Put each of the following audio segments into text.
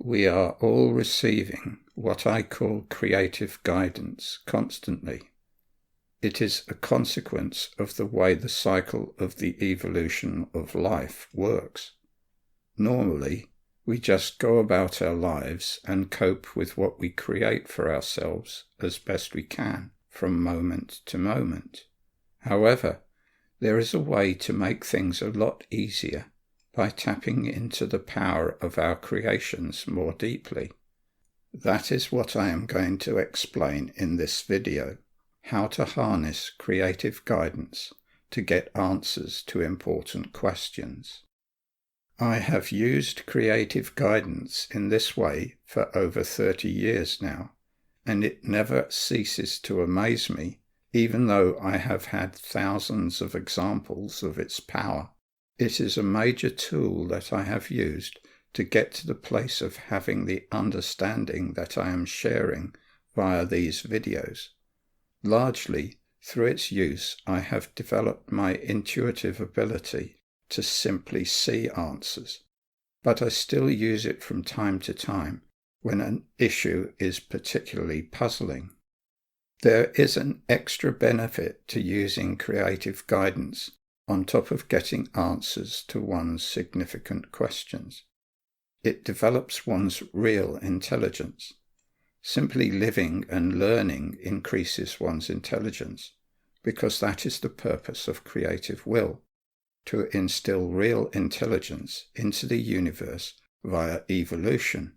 We are all receiving what I call creative guidance constantly. It is a consequence of the way the cycle of the evolution of life works. Normally, we just go about our lives and cope with what we create for ourselves as best we can from moment to moment. However, there is a way to make things a lot easier by tapping into the power of our creations more deeply. That is what I am going to explain in this video, how to harness creative guidance to get answers to important questions. I have used creative guidance in this way for over 30 years now, and it never ceases to amaze me, even though I have had thousands of examples of its power. It is a major tool that I have used to get to the place of having the understanding that I am sharing via these videos. Largely, through its use, I have developed my intuitive ability to simply see answers, but I still use it from time to time when an issue is particularly puzzling. There is an extra benefit to using creative guidance on top of getting answers to one's significant questions. It develops one's real intelligence. Simply living and learning increases one's intelligence, because that is the purpose of creative will, to instill real intelligence into the universe via evolution.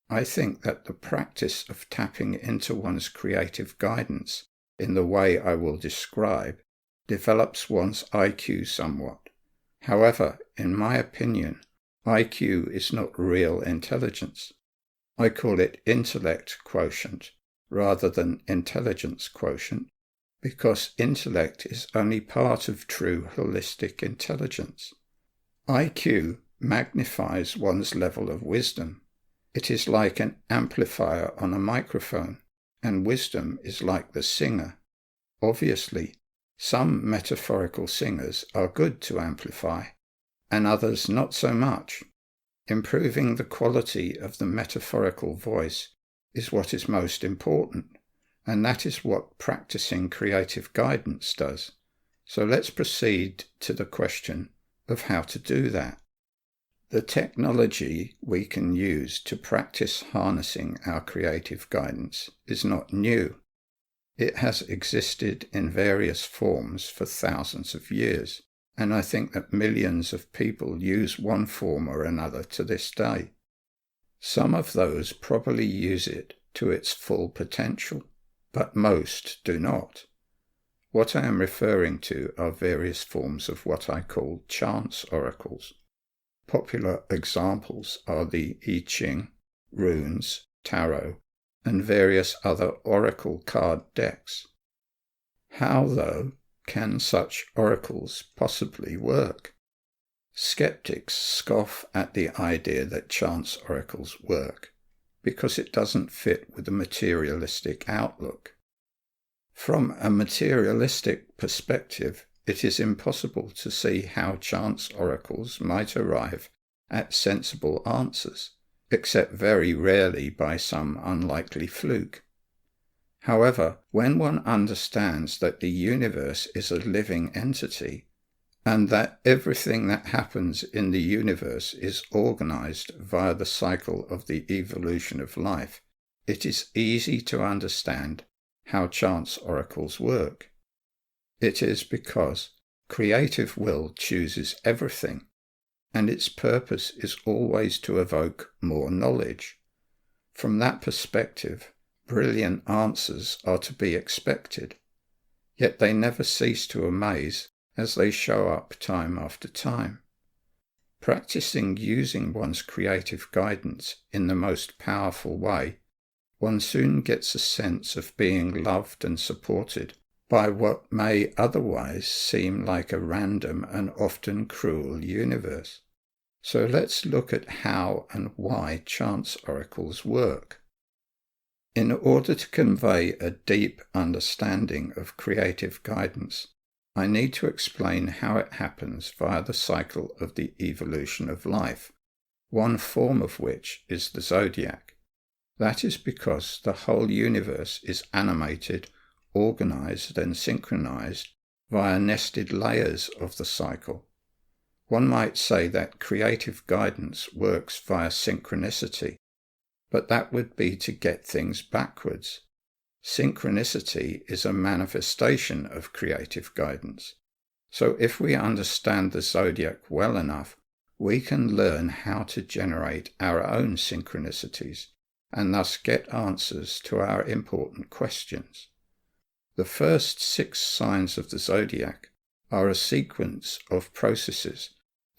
I think that the practice of tapping into one's creative guidance in the way I will describe develops one's IQ somewhat. However, in my opinion, IQ is not real intelligence. I call it intellect quotient rather than intelligence quotient, because intellect is only part of true holistic intelligence. IQ magnifies one's level of wisdom. It is like an amplifier on a microphone, and wisdom is like the singer. Obviously, some metaphorical singers are good to amplify, and others not so much. Improving the quality of the metaphorical voice is what is most important, and that is what practicing creative guidance does. So let's proceed to the question of how to do that. The technology we can use to practice harnessing our creative guidance is not new. It has existed in various forms for thousands of years, and I think that millions of people use one form or another to this day. Some of those probably use it to its full potential, but most do not. What I am referring to are various forms of what I call chance oracles. Popular examples are the I Ching, runes, tarot, and various other oracle card decks. How, though, can such oracles possibly work? Skeptics scoff at the idea that chance oracles work because it doesn't fit with a materialistic outlook. From a materialistic perspective, it is impossible to see how chance oracles might arrive at sensible answers, except very rarely by some unlikely fluke. However, when one understands that the universe is a living entity, and that everything that happens in the universe is organized via the cycle of the evolution of life, it is easy to understand how chance oracles work. It is because creative will chooses everything, and its purpose is always to evoke more knowledge. From that perspective, brilliant answers are to be expected, yet they never cease to amaze as they show up time after time. Practicing using one's creative guidance in the most powerful way, one soon gets a sense of being loved and supported by what may otherwise seem like a random and often cruel universe. So let's look at how and why chance oracles work. In order to convey a deep understanding of creative guidance, I need to explain how it happens via the cycle of the evolution of life, one form of which is the zodiac. That is because the whole universe is animated, organized and synchronized via nested layers of the cycle. One might say that creative guidance works via synchronicity, but that would be to get things backwards. Synchronicity is a manifestation of creative guidance. So if we understand the zodiac well enough, we can learn how to generate our own synchronicities and thus get answers to our important questions. The first 6 signs of the zodiac are a sequence of processes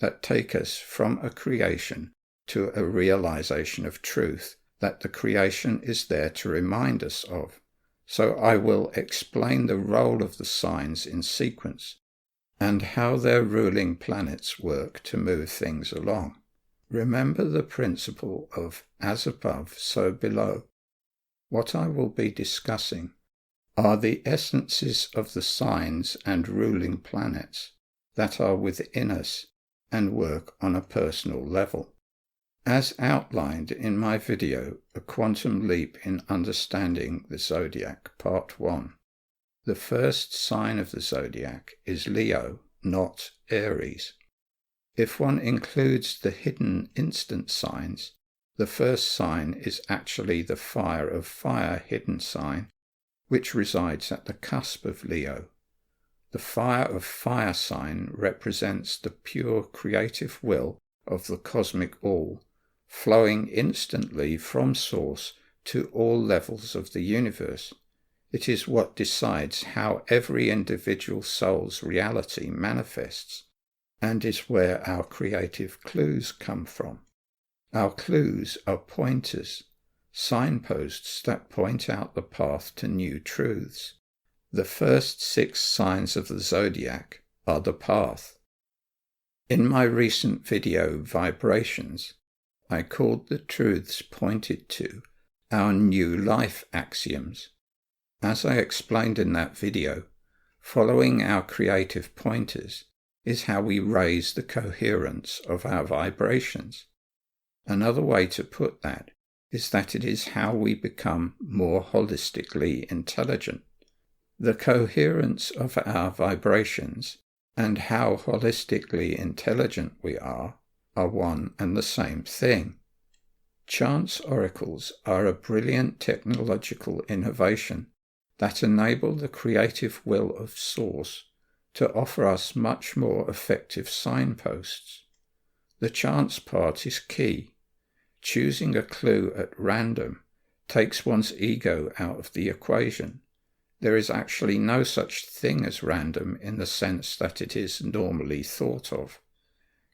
that take us from a creation to a realization of truth that the creation is there to remind us of. So I will explain the role of the signs in sequence and how their ruling planets work to move things along. Remember the principle of as above, so below. What I will be discussing are the essences of the signs and ruling planets that are within us and work on a personal level. As outlined in my video, A Quantum Leap in Understanding the Zodiac, Part 1, the first sign of the zodiac is Leo, not Aries. If one includes the hidden instant signs, the first sign is actually the fire of fire hidden sign, which resides at the cusp of Leo. The fire of fire sign represents the pure creative will of the cosmic all, flowing instantly from source to all levels of the universe. It is what decides how every individual soul's reality manifests, and is where our creative clues come from. Our clues are pointers, signposts that point out the path to new truths. The first 6 signs of the zodiac are the path. In my recent video, Vibrations, I called the truths pointed to our new life axioms. As I explained in that video, following our creative pointers is how we raise the coherence of our vibrations. Another way to put that is that it is how we become more holistically intelligent. The coherence of our vibrations and how holistically intelligent we are one and the same thing. Chance oracles are a brilliant technological innovation that enable the creative will of Source to offer us much more effective signposts. The chance part is key. Choosing a clue at random takes one's ego out of the equation. There is actually no such thing as random in the sense that it is normally thought of.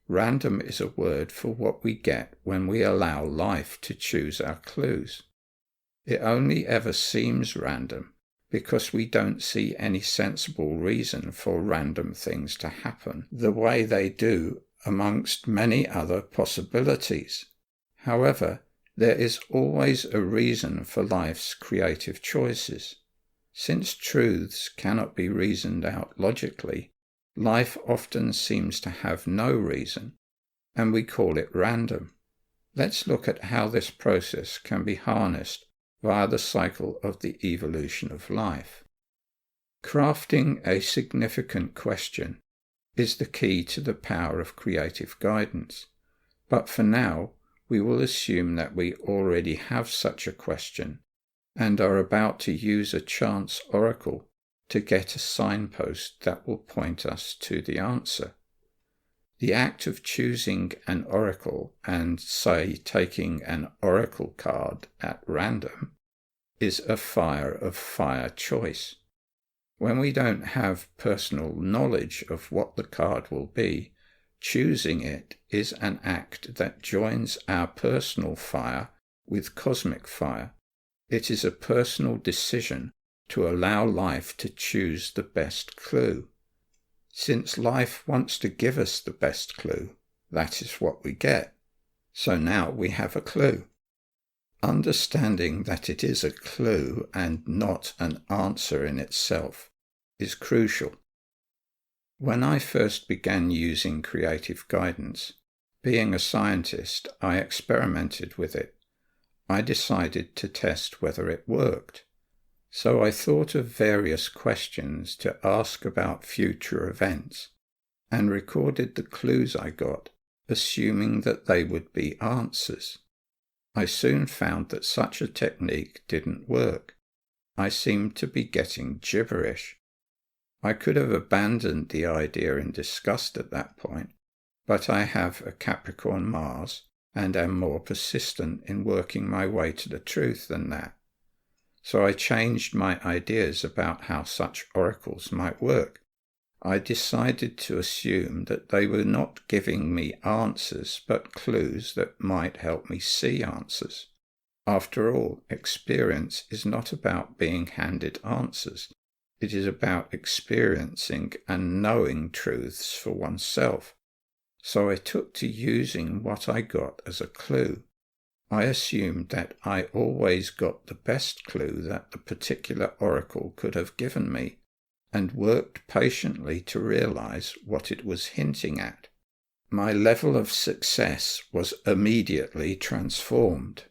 Random is a word for what we get when we allow life to choose our clues. It only ever seems random because we don't see any sensible reason for random things to happen the way they do amongst many other possibilities. However, there is always a reason for life's creative choices. Since truths cannot be reasoned out logically, life often seems to have no reason, and we call it random. Let's look at how this process can be harnessed via the cycle of the evolution of life. Crafting a significant question is the key to the power of creative guidance, but for now we will assume that we already have such a question and are about to use a chance oracle to get a signpost that will point us to the answer. The act of choosing an oracle and, say, taking an oracle card at random is a fire of fire choice. When we don't have personal knowledge of what the card will be, choosing it is an act that joins our personal fire with cosmic fire. It is a personal decision to allow life to choose the best clue. Since life wants to give us the best clue, that is what we get. So now we have a clue. Understanding that it is a clue and not an answer in itself is crucial. When I first began using creative guidance, Being a scientist, I experimented with it. I decided to test whether it worked. So I thought of various questions to ask about future events and recorded the clues I got, assuming that they would be answers. I soon found that such a technique didn't work. I seemed to be getting gibberish. I could have abandoned the idea in disgust at that point, but I have a Capricorn Mars and am more persistent in working my way to the truth than that. So I changed my ideas about how such oracles might work. I decided to assume that they were not giving me answers, but clues that might help me see answers. After all, experience is not about being handed answers. It is about experiencing and knowing truths for oneself. So I took to using what I got as a clue. I assumed that I always got the best clue that the particular oracle could have given me, and worked patiently to realize what it was hinting at. My level of success was immediately transformed.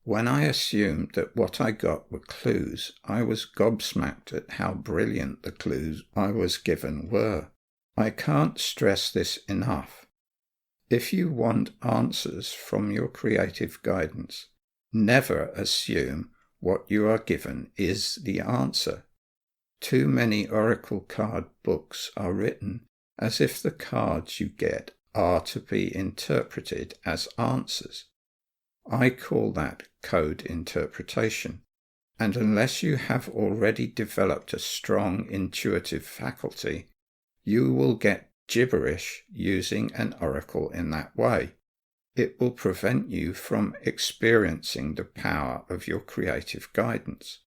When I assumed that what I got were clues, I was gobsmacked at how brilliant the clues I was given were. I can't stress this enough. If you want answers from your creative guidance, never assume what you are given is the answer. Too many oracle card books are written as if the cards you get are to be interpreted as answers. I call that code interpretation, and unless you have already developed a strong intuitive faculty, you will get gibberish using an oracle in that way. It will prevent you from experiencing the power of your creative guidance.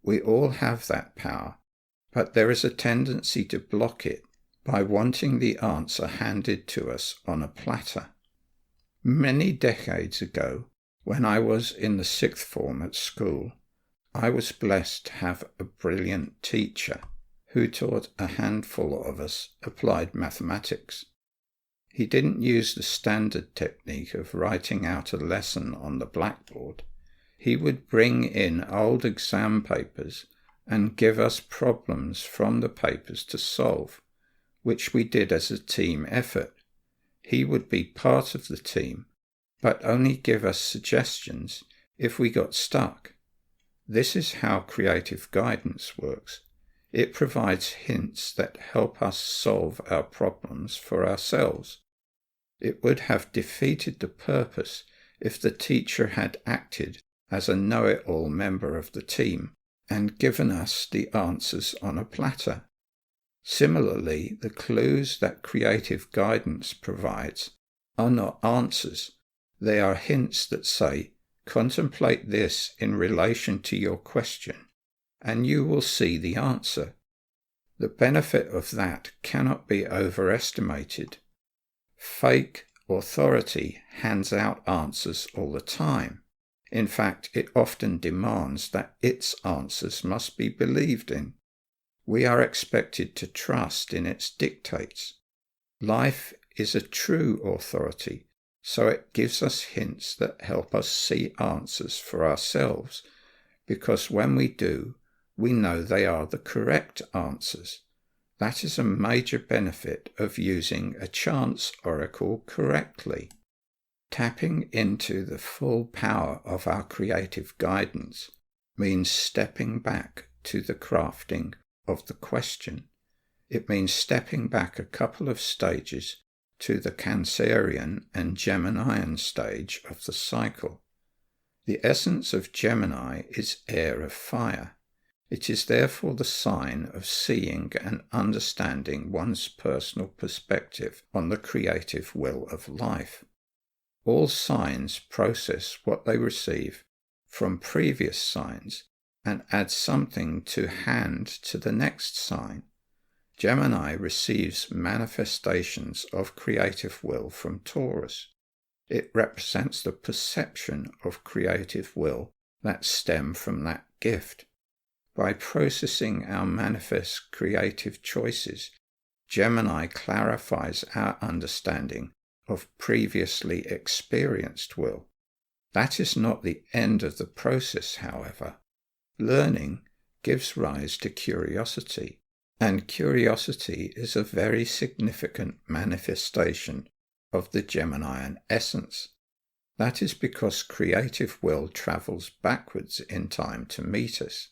We all have that power, but there is a tendency to block it by wanting the answer handed to us on a platter. Many decades ago, when I was in the 6th form at school, I was blessed to have a brilliant teacher who taught a handful of us applied mathematics. He didn't use the standard technique of writing out a lesson on the blackboard. He would bring in old exam papers and give us problems from the papers to solve, which we did as a team effort. He would be part of the team, but only give us suggestions if we got stuck. This is how creative guidance works. It provides hints that help us solve our problems for ourselves. It would have defeated the purpose if the teacher had acted as a know-it-all member of the team and given us the answers on a platter. Similarly, the clues that creative guidance provides are not answers. They are hints that say, contemplate this in relation to your question, and you will see the answer. The benefit of that cannot be overestimated. Fake authority hands out answers all the time. In fact, it often demands that its answers must be believed in. We are expected to trust in its dictates. Life is a true authority, so it gives us hints that help us see answers for ourselves, because when we do, we know they are the correct answers. That is a major benefit of using a chance oracle correctly. Tapping into the full power of our creative guidance means stepping back to the crafting of the question. It means stepping back a couple of stages to the Cancerian and Geminian stage of the cycle. The essence of Gemini is air of fire. It is therefore the sign of seeing and understanding one's personal perspective on the creative will of life. All signs process what they receive from previous signs and add something to hand to the next sign. Gemini receives manifestations of creative will from Taurus. It represents the perception of creative will that stem from that gift. By processing our manifest creative choices, Gemini clarifies our understanding of previously experienced will. That is not the end of the process, however. Learning gives rise to curiosity, and curiosity is a very significant manifestation of the Geminian essence. That is because creative will travels backwards in time to meet us.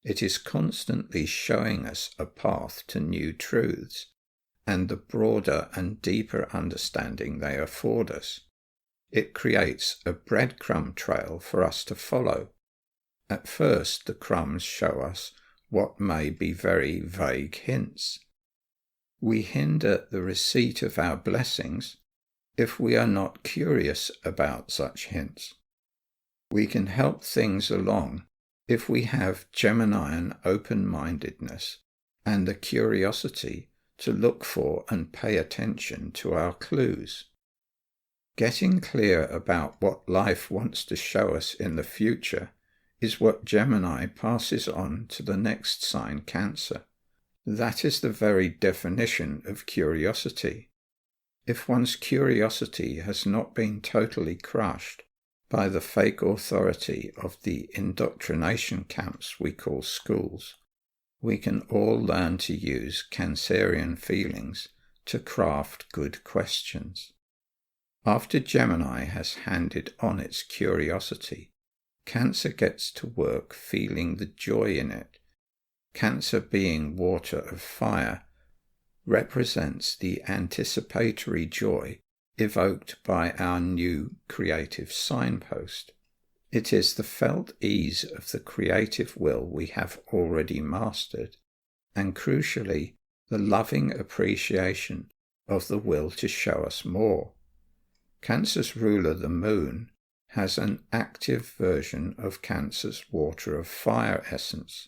It is constantly showing us a path to new truths and the broader and deeper understanding they afford us. It creates a breadcrumb trail for us to follow. At first, the crumbs show us what may be very vague hints. We hinder the receipt of our blessings if we are not curious about such hints. We can help things along if we have Geminian open-mindedness and the curiosity to look for and pay attention to our clues. Getting clear about what life wants to show us in the future is what Gemini passes on to the next sign, Cancer. That is the very definition of curiosity. If one's curiosity has not been totally crushed by the fake authority of the indoctrination camps we call schools, we can all learn to use Cancerian feelings to craft good questions. After Gemini has handed on its curiosity, Cancer gets to work feeling the joy in it. Cancer, being water of fire, represents the anticipatory joy evoked by our new creative signpost. It is the felt ease of the creative will we have already mastered, and crucially, the loving appreciation of the will to show us more. Cancer's ruler, the moon, has an active version of Cancer's water of fire essence.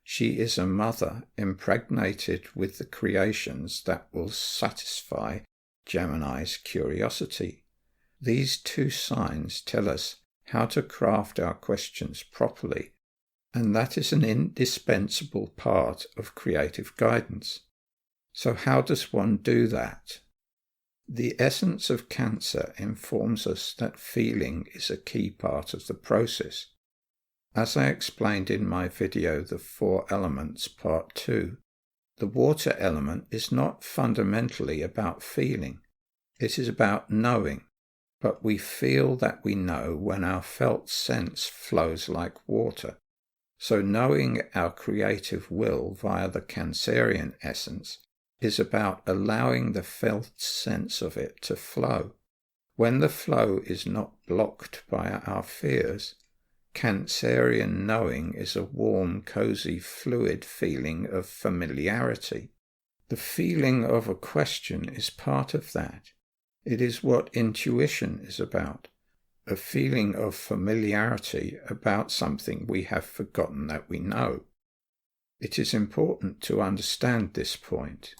She is a mother impregnated with the creations that will satisfy Gemini's curiosity. These two signs tell us how to craft our questions properly, and that is an indispensable part of creative guidance. So how does one do that? The essence of Cancer informs us that feeling is a key part of the process. As I explained in my video, The Four Elements, Part 2, the water element is not fundamentally about feeling. It is about knowing, but we feel that we know when our felt sense flows like water. So knowing our creative will via the Cancerian essence is about allowing the felt sense of it to flow. When the flow is not blocked by our fears, Cancerian knowing is a warm, cozy, fluid feeling of familiarity. The feeling of a question is part of that. It is what intuition is about, a feeling of familiarity about something we have forgotten that we know. It is important to understand this point.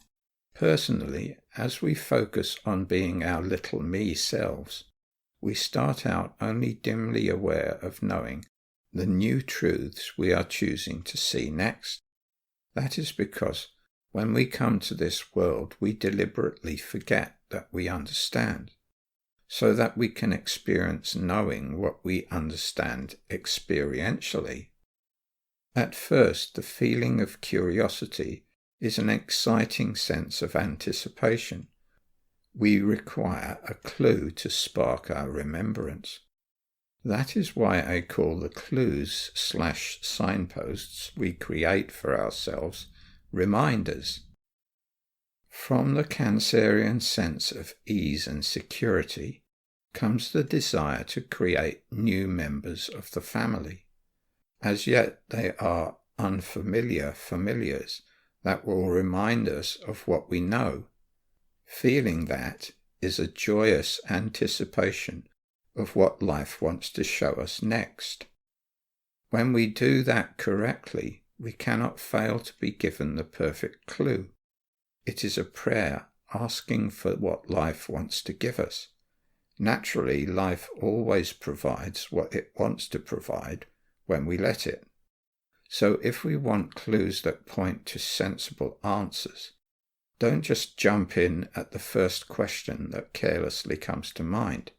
Personally, as we focus on being our little me selves, we start out only dimly aware of knowing the new truths we are choosing to see next. That is because when we come to this world, we deliberately forget that we understand, so that we can experience knowing what we understand experientially. At first, the feeling of curiosity is an exciting sense of anticipation. We require a clue to spark our remembrance. That is why I call the clues/signposts we create for ourselves reminders. From the Cancerian sense of ease and security comes the desire to create new members of the family. As yet they are unfamiliar familiars that will remind us of what we know. Feeling that is a joyous anticipation of what life wants to show us next. When we do that correctly, we cannot fail to be given the perfect clue. It is a prayer asking for what life wants to give us. Naturally, life always provides what it wants to provide when we let it. So if we want clues that point to sensible answers, Don't just jump in at the first question that carelessly comes to mind.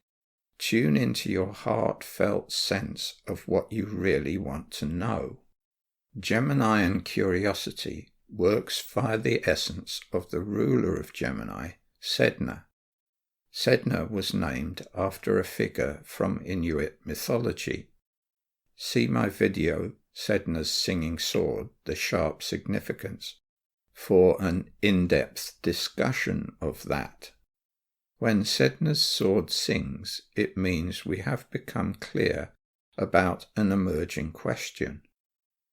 Tune into your heartfelt sense of what you really want to know. Geminian curiosity works via the essence of the ruler of Gemini, Sedna. Sedna was named after a figure from Inuit mythology. See my video, Sedna's Singing Sword, The Sharp Significance, for an in-depth discussion of that. When Sedna's sword sings, it means we have become clear about an emerging question.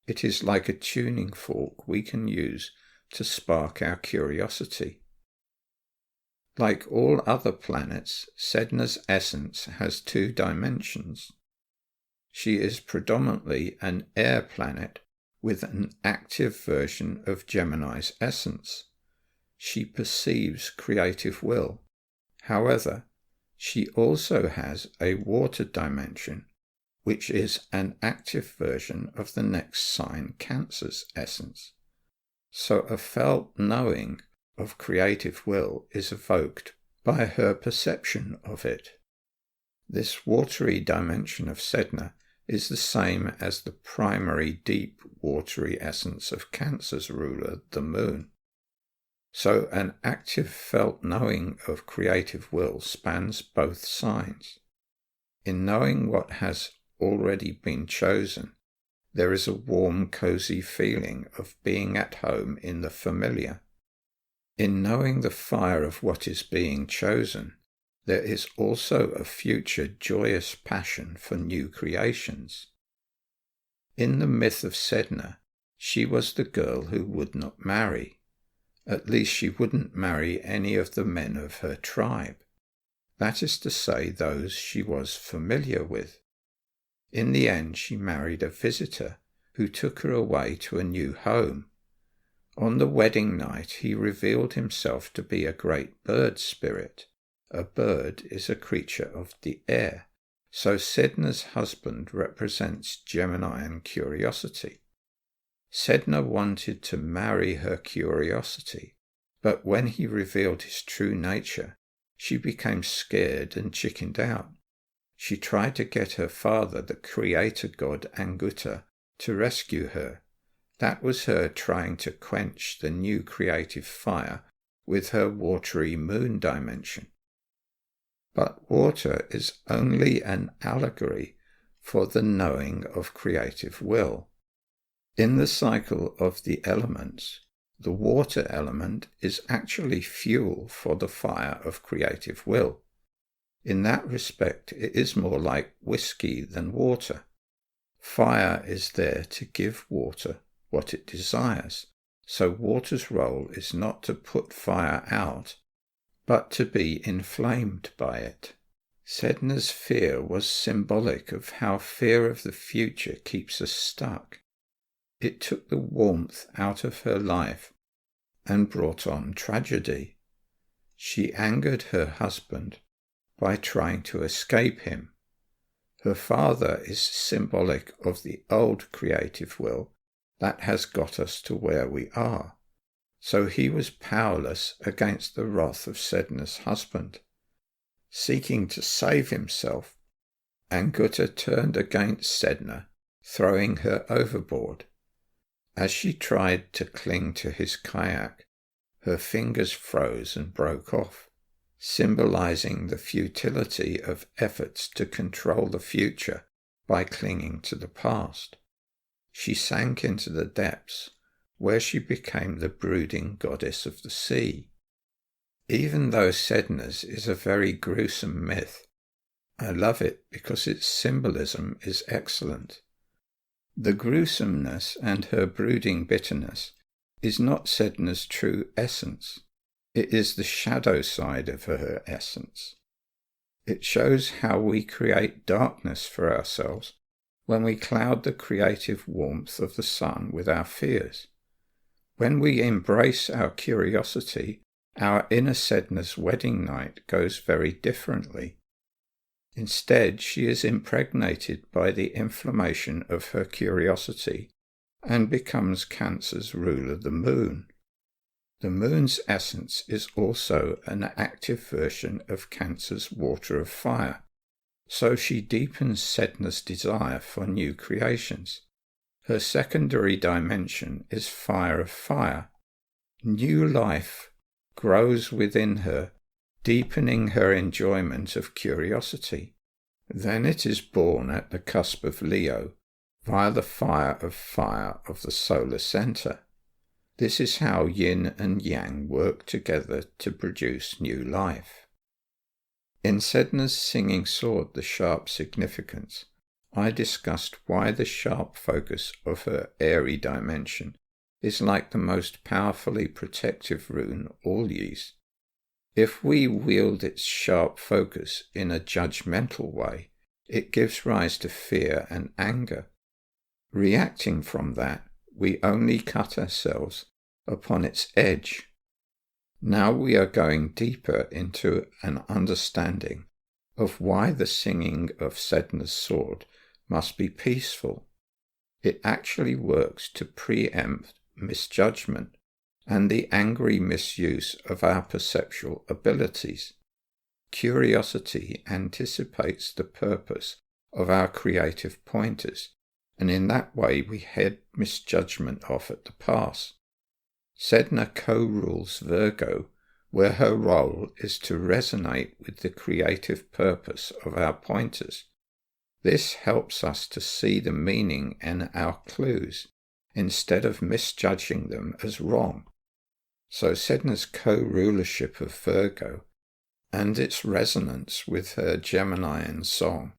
It is like a tuning fork we can use to spark our curiosity. Like all other planets, Sedna's essence has 2 dimensions. She is predominantly an air planet with an active version of Gemini's essence. She perceives creative will. However, she also has a water dimension, which is an active version of the next sign Cancer's essence. So a felt knowing of creative will is evoked by her perception of it. This watery dimension of Sedna is the same as the primary deep watery essence of Cancer's ruler, the moon. So an active felt knowing of creative will spans both signs. In knowing what has already been chosen, there is a warm, cozy feeling of being at home in the familiar. In knowing the fire of what is being chosen, there is also a future joyous passion for new creations. In the myth of Sedna, she was the girl who would not marry. At least she wouldn't marry any of the men of her tribe. That is to say, those she was familiar with. In the end, she married a visitor who took her away to a new home. On the wedding night, he revealed himself to be a great bird spirit. A bird is a creature of the air, so Sedna's husband represents Geminian curiosity. Sedna wanted to marry her curiosity, but when he revealed his true nature, she became scared and chickened out. She tried to get her father, the creator god Anguta, to rescue her. That was her trying to quench the new creative fire with her watery moon dimension. But water is only an allegory for the knowing of creative will. In the cycle of the elements, the water element is actually fuel for the fire of creative will. In that respect, it is more like whiskey than water. Fire is there to give water what it desires, so water's role is not to put fire out, but to be inflamed by it. Sedna's fear was symbolic of how fear of the future keeps us stuck. It took the warmth out of her life and brought on tragedy. She angered her husband by trying to escape him. Her father is symbolic of the old creative will that has got us to where we are. So he was powerless against the wrath of Sedna's husband. Seeking to save himself, Anguta turned against Sedna, throwing her overboard. As she tried to cling to his kayak, her fingers froze and broke off, symbolizing the futility of efforts to control the future by clinging to the past. She sank into the depths, where she became the brooding goddess of the sea. Even though Sedna's is a very gruesome myth, I love it because its symbolism is excellent. The gruesomeness and her brooding bitterness is not Sedna's true essence. It is the shadow side of her essence. It shows how we create darkness for ourselves when we cloud the creative warmth of the sun with our fears. When we embrace our curiosity, our inner Sedna's wedding night goes very differently. Instead, she is impregnated by the inflammation of her curiosity and becomes Cancer's ruler, the moon. The moon's essence is also an active version of Cancer's water of fire, so she deepens Sedna's desire for new creations. Her secondary dimension is fire of fire. New life grows within her, deepening her enjoyment of curiosity. Then it is born at the cusp of Leo, via the fire of the solar center. This is how yin and yang work together to produce new life. In Sedna's Singing Sword, The Sharp Significance, I discussed why the sharp focus of her airy dimension is like the most powerfully protective rune all use. If we wield its sharp focus in a judgmental way, it gives rise to fear and anger. Reacting from that, we only cut ourselves upon its edge. Now we are going deeper into an understanding of why the singing of Sedna's sword must be peaceful. It actually works to preempt misjudgment and the angry misuse of our perceptual abilities. Curiosity anticipates the purpose of our creative pointers, and in that way we head misjudgment off at the pass. Sedna co-rules Virgo, where her role is to resonate with the creative purpose of our pointers. This helps us to see the meaning in our clues, instead of misjudging them as wrong. So Sedna's co-rulership of Virgo, and its resonance with her Geminian song,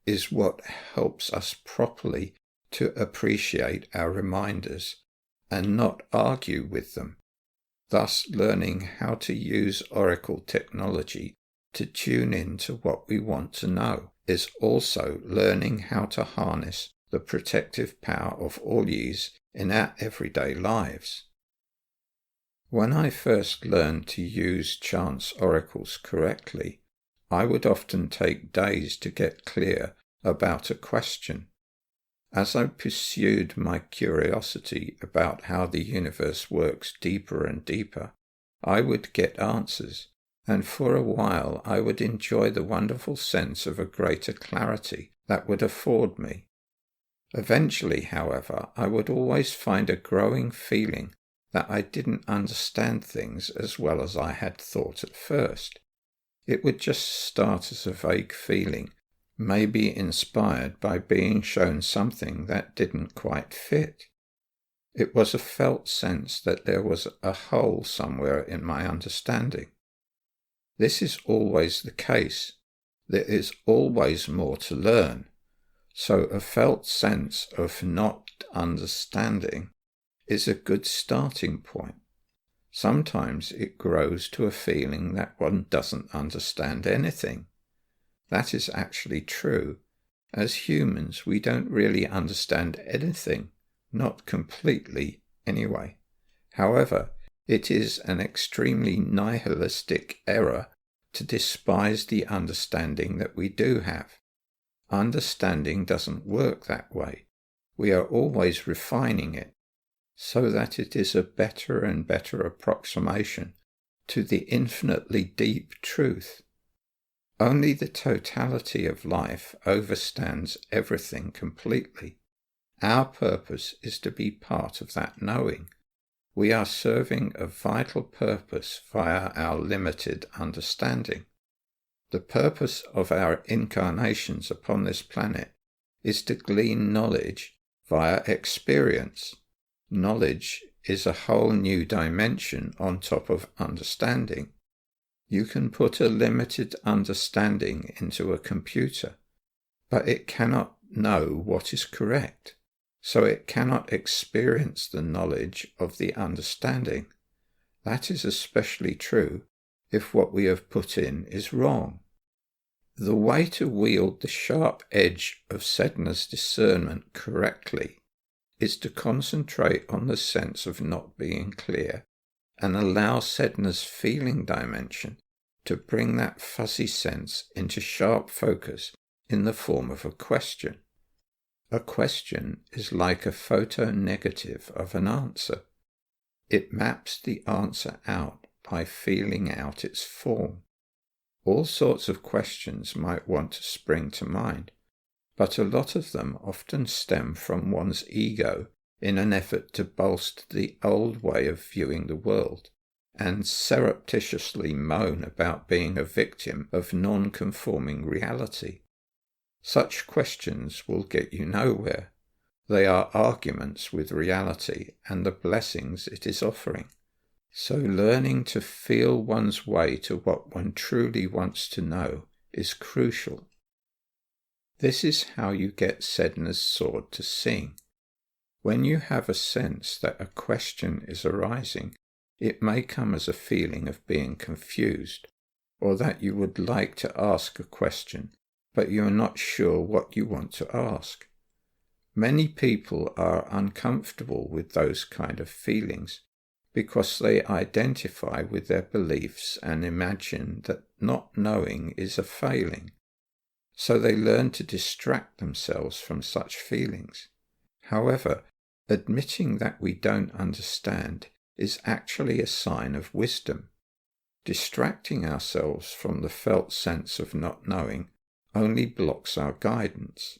is what helps us properly to appreciate our reminders and not argue with them, thus learning how to use oracle technology to tune in to what we want to know is also learning how to harness the protective power of all yis in our everyday lives. When I first learned to use chance oracles correctly, I would often take days to get clear about a question. As I pursued my curiosity about how the universe works deeper and deeper, I would get answers, and for a while I would enjoy the wonderful sense of a greater clarity that would afford me. Eventually, however, I would always find a growing feeling that I didn't understand things as well as I had thought at first. It would just start as a vague feeling, maybe inspired by being shown something that didn't quite fit. It was a felt sense that there was a hole somewhere in my understanding. This is always the case. There is always more to learn. So a felt sense of not understanding is a good starting point. Sometimes it grows to a feeling that one doesn't understand anything. That is actually true. As humans, we don't really understand anything, not completely anyway. However, it is an extremely nihilistic error to despise the understanding that we do have. Understanding doesn't work that way. We are always refining it, so that it is a better and better approximation to the infinitely deep truth. Only the totality of life overstands everything completely. Our purpose is to be part of that knowing. We are serving a vital purpose via our limited understanding. The purpose of our incarnations upon this planet is to glean knowledge via experience. Knowledge is a whole new dimension on top of understanding. You can put a limited understanding into a computer, but it cannot know what is correct, so it cannot experience the knowledge of the understanding. That is especially true if what we have put in is wrong. The way to wield the sharp edge of Sedna's discernment correctly is to concentrate on the sense of not being clear and allow Sedna's feeling dimension to bring that fuzzy sense into sharp focus in the form of a question. A question is like a photo negative of an answer. It maps the answer out by feeling out its form. All sorts of questions might want to spring to mind, but a lot of them often stem from one's ego in an effort to bolster the old way of viewing the world, and surreptitiously moan about being a victim of non-conforming reality. Such questions will get you nowhere. They are arguments with reality and the blessings it is offering. So learning to feel one's way to what one truly wants to know is crucial. This is how you get Sedna's sword to sing. When you have a sense that a question is arising, it may come as a feeling of being confused, or that you would like to ask a question, but you are not sure what you want to ask. Many people are uncomfortable with those kind of feelings because they identify with their beliefs and imagine that not knowing is a failing. So they learn to distract themselves from such feelings. However, admitting that we don't understand is actually a sign of wisdom. Distracting ourselves from the felt sense of not knowing only blocks our guidance.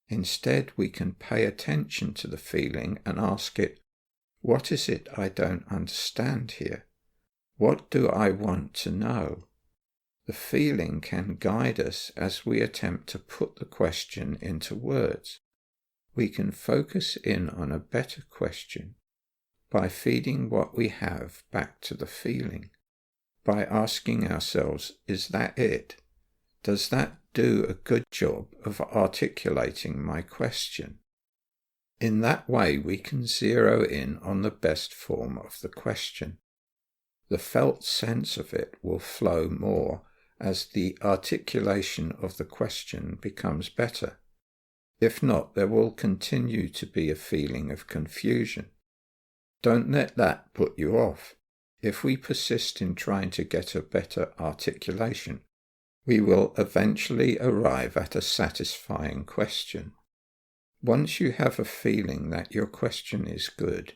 Instead, we can pay attention to the feeling and ask it, what is it I don't understand here? What do I want to know? The feeling can guide us as we attempt to put the question into words. We can focus in on a better question by feeding what we have back to the feeling, by asking ourselves, is that it? Does that do a good job of articulating my question? In that way, we can zero in on the best form of the question. The felt sense of it will flow more as the articulation of the question becomes better. If not, there will continue to be a feeling of confusion. Don't let that put you off. If we persist in trying to get a better articulation, we will eventually arrive at a satisfying question. Once you have a feeling that your question is good,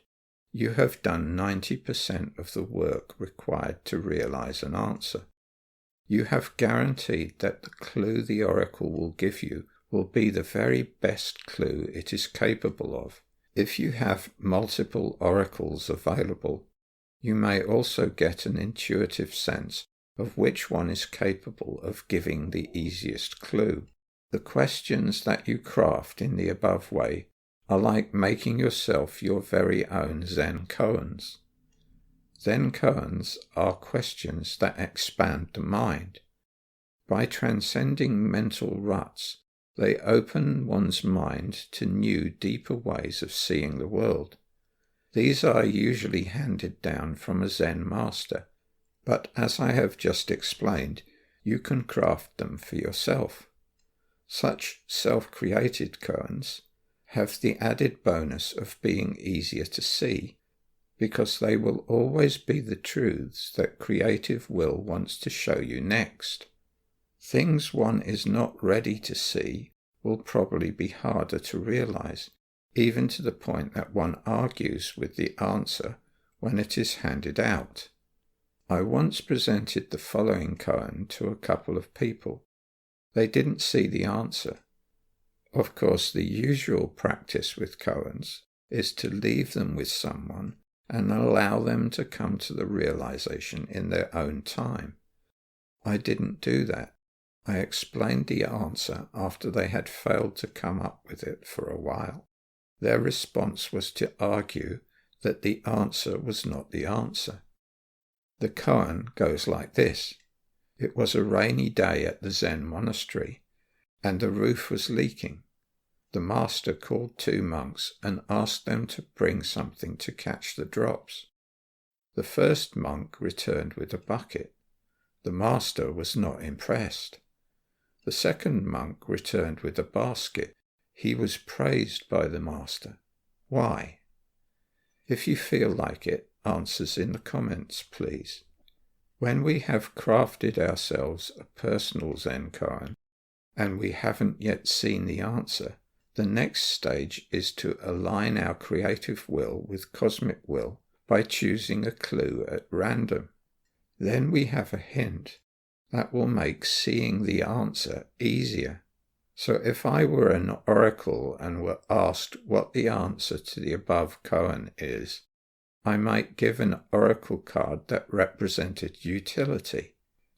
you have done 90% of the work required to realize an answer. You have guaranteed that the clue the oracle will give you will be the very best clue it is capable of. If you have multiple oracles available, you may also get an intuitive sense of which one is capable of giving the easiest clue. The questions that you craft in the above way are like making yourself your very own Zen koans. Zen koans are questions that expand the mind. By transcending mental ruts, they open one's mind to new, deeper ways of seeing the world. These are usually handed down from a Zen master, but as I have just explained, you can craft them for yourself. Such self-created koans have the added bonus of being easier to see, because they will always be the truths that creative will wants to show you next. Things one is not ready to see will probably be harder to realize, even to the point that one argues with the answer when it is handed out. I once presented the following koan to a couple of people. They didn't see the answer. Of course, the usual practice with koans is to leave them with someone and allow them to come to the realization in their own time. I didn't do that. I explained the answer after they had failed to come up with it for a while. Their response was to argue that the answer was not the answer. The koan goes like this. It was a rainy day at the Zen monastery, and the roof was leaking. The master called 2 monks and asked them to bring something to catch the drops. The first monk returned with a bucket. The master was not impressed. The second monk returned with a basket. He was praised by the master. Why? If you feel like it, answers in the comments, please. When we have crafted ourselves a personal Zen koan, and we haven't yet seen the answer, the next stage is to align our creative will with cosmic will by choosing a clue at random. Then we have a hint that will make seeing the answer easier. So if I were an oracle and were asked what the answer to the above koan is, I might give an oracle card that represented utility.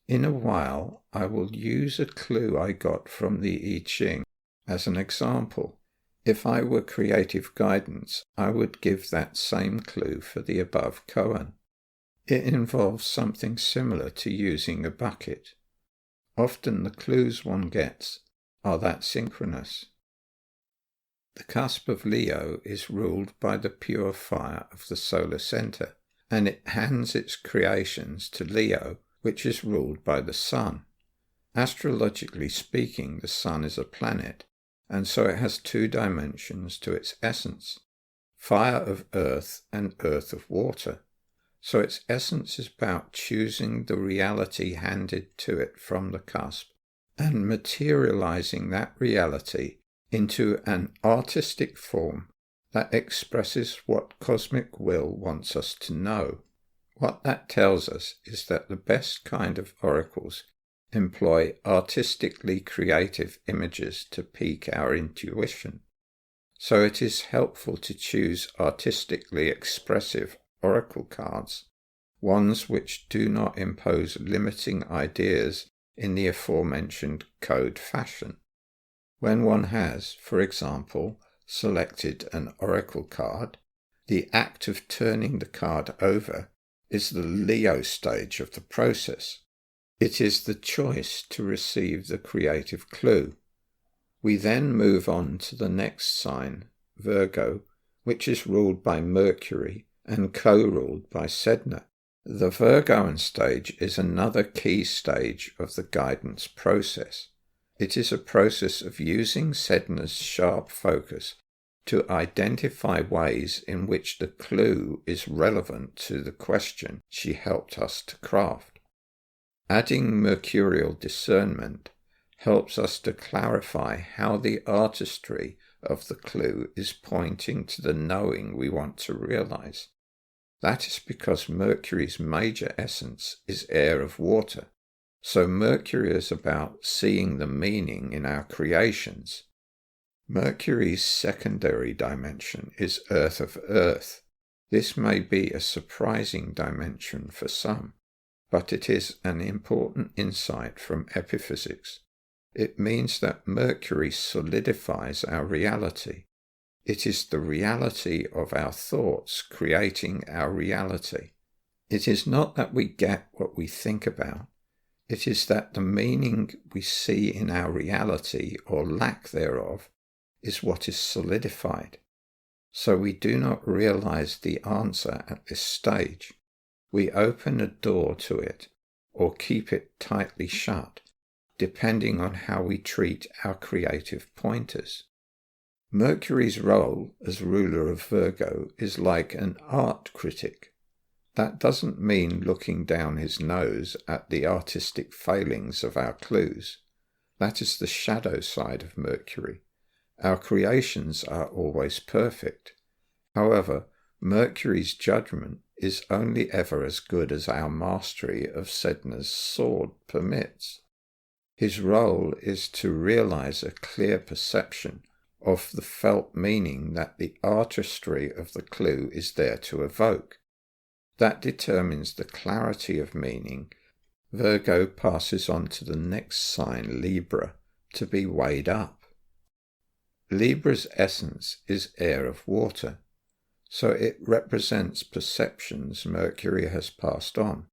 In a while, I will use a clue I got from the I Ching as an example. If I were creative guidance, I would give that same clue for the above koan. It involves something similar to using a bucket. Often the clues one gets are that synchronous. The cusp of Leo is ruled by the pure fire of the solar center, and it hands its creations to Leo, which is ruled by the sun. Astrologically speaking, the sun is a planet, and so it has two dimensions to its essence, fire of earth and earth of water. So its essence is about choosing the reality handed to it from the cusp and materializing that reality into an artistic form that expresses what cosmic will wants us to know. What that tells us is that the best kind of oracles employ artistically creative images to pique our intuition. So it is helpful to choose artistically expressive oracle cards, ones which do not impose limiting ideas in the aforementioned code fashion. When one has, for example, selected an oracle card, the act of turning the card over is the Leo stage of the process. It is the choice to receive the creative clue. We then move on to the next sign, Virgo, which is ruled by Mercury and co-ruled by Sedna. The Virgoan stage is another key stage of the guidance process. It is a process of using Sedna's sharp focus to identify ways in which the clue is relevant to the question she helped us to craft. Adding mercurial discernment helps us to clarify how the artistry of the clue is pointing to the knowing we want to realize. That is because Mercury's major essence is air of water. So Mercury is about seeing the meaning in our creations. Mercury's secondary dimension is earth of earth. This may be a surprising dimension for some, but it is an important insight from epiphysics. It means that Mercury solidifies our reality. It is the reality of our thoughts creating our reality. It is not that we get what we think about. It is that the meaning we see in our reality, or lack thereof, is what is solidified. So we do not realize the answer at this stage. We open a door to it, or keep it tightly shut, depending on how we treat our creative pointers. Mercury's role as ruler of Virgo is like an art critic. That doesn't mean looking down his nose at the artistic failings of our clues. That is the shadow side of Mercury. Our creations are always perfect. However, Mercury's judgment is only ever as good as our mastery of Sedna's sword permits. His role is to realize a clear perception of the felt meaning that the artistry of the clue is there to evoke. That determines the clarity of meaning. Virgo passes on to the next sign, Libra, to be weighed up. Libra's essence is air of water, so it represents perceptions Mercury has passed on.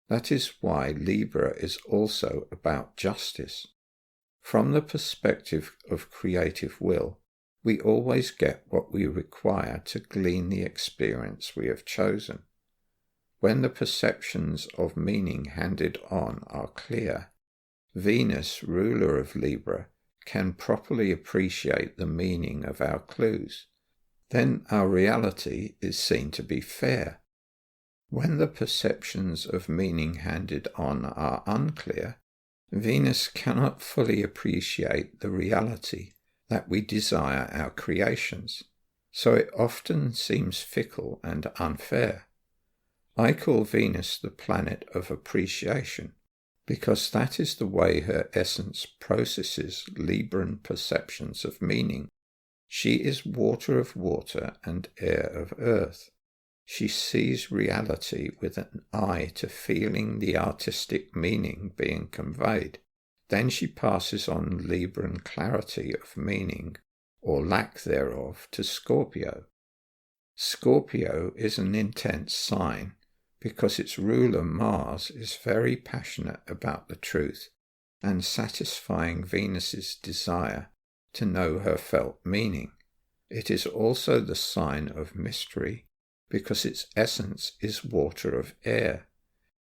That is why Libra is also about justice. From the perspective of creative will, we always get what we require to glean the experience we have chosen. When the perceptions of meaning handed on are clear, Venus, ruler of Libra, can properly appreciate the meaning of our clues. Then our reality is seen to be fair. When the perceptions of meaning handed on are unclear, Venus cannot fully appreciate the reality that we desire our creations, so it often seems fickle and unfair. I call Venus the planet of appreciation, because that is the way her essence processes Libran perceptions of meaning. She is water of water and air of earth. She sees reality with an eye to feeling the artistic meaning being conveyed. Then she passes on Libran clarity of meaning, or lack thereof, to Scorpio. Scorpio is an intense sign because its ruler Mars is very passionate about the truth and satisfying Venus's desire to know her felt meaning. It is also the sign of mystery because its essence is water of air.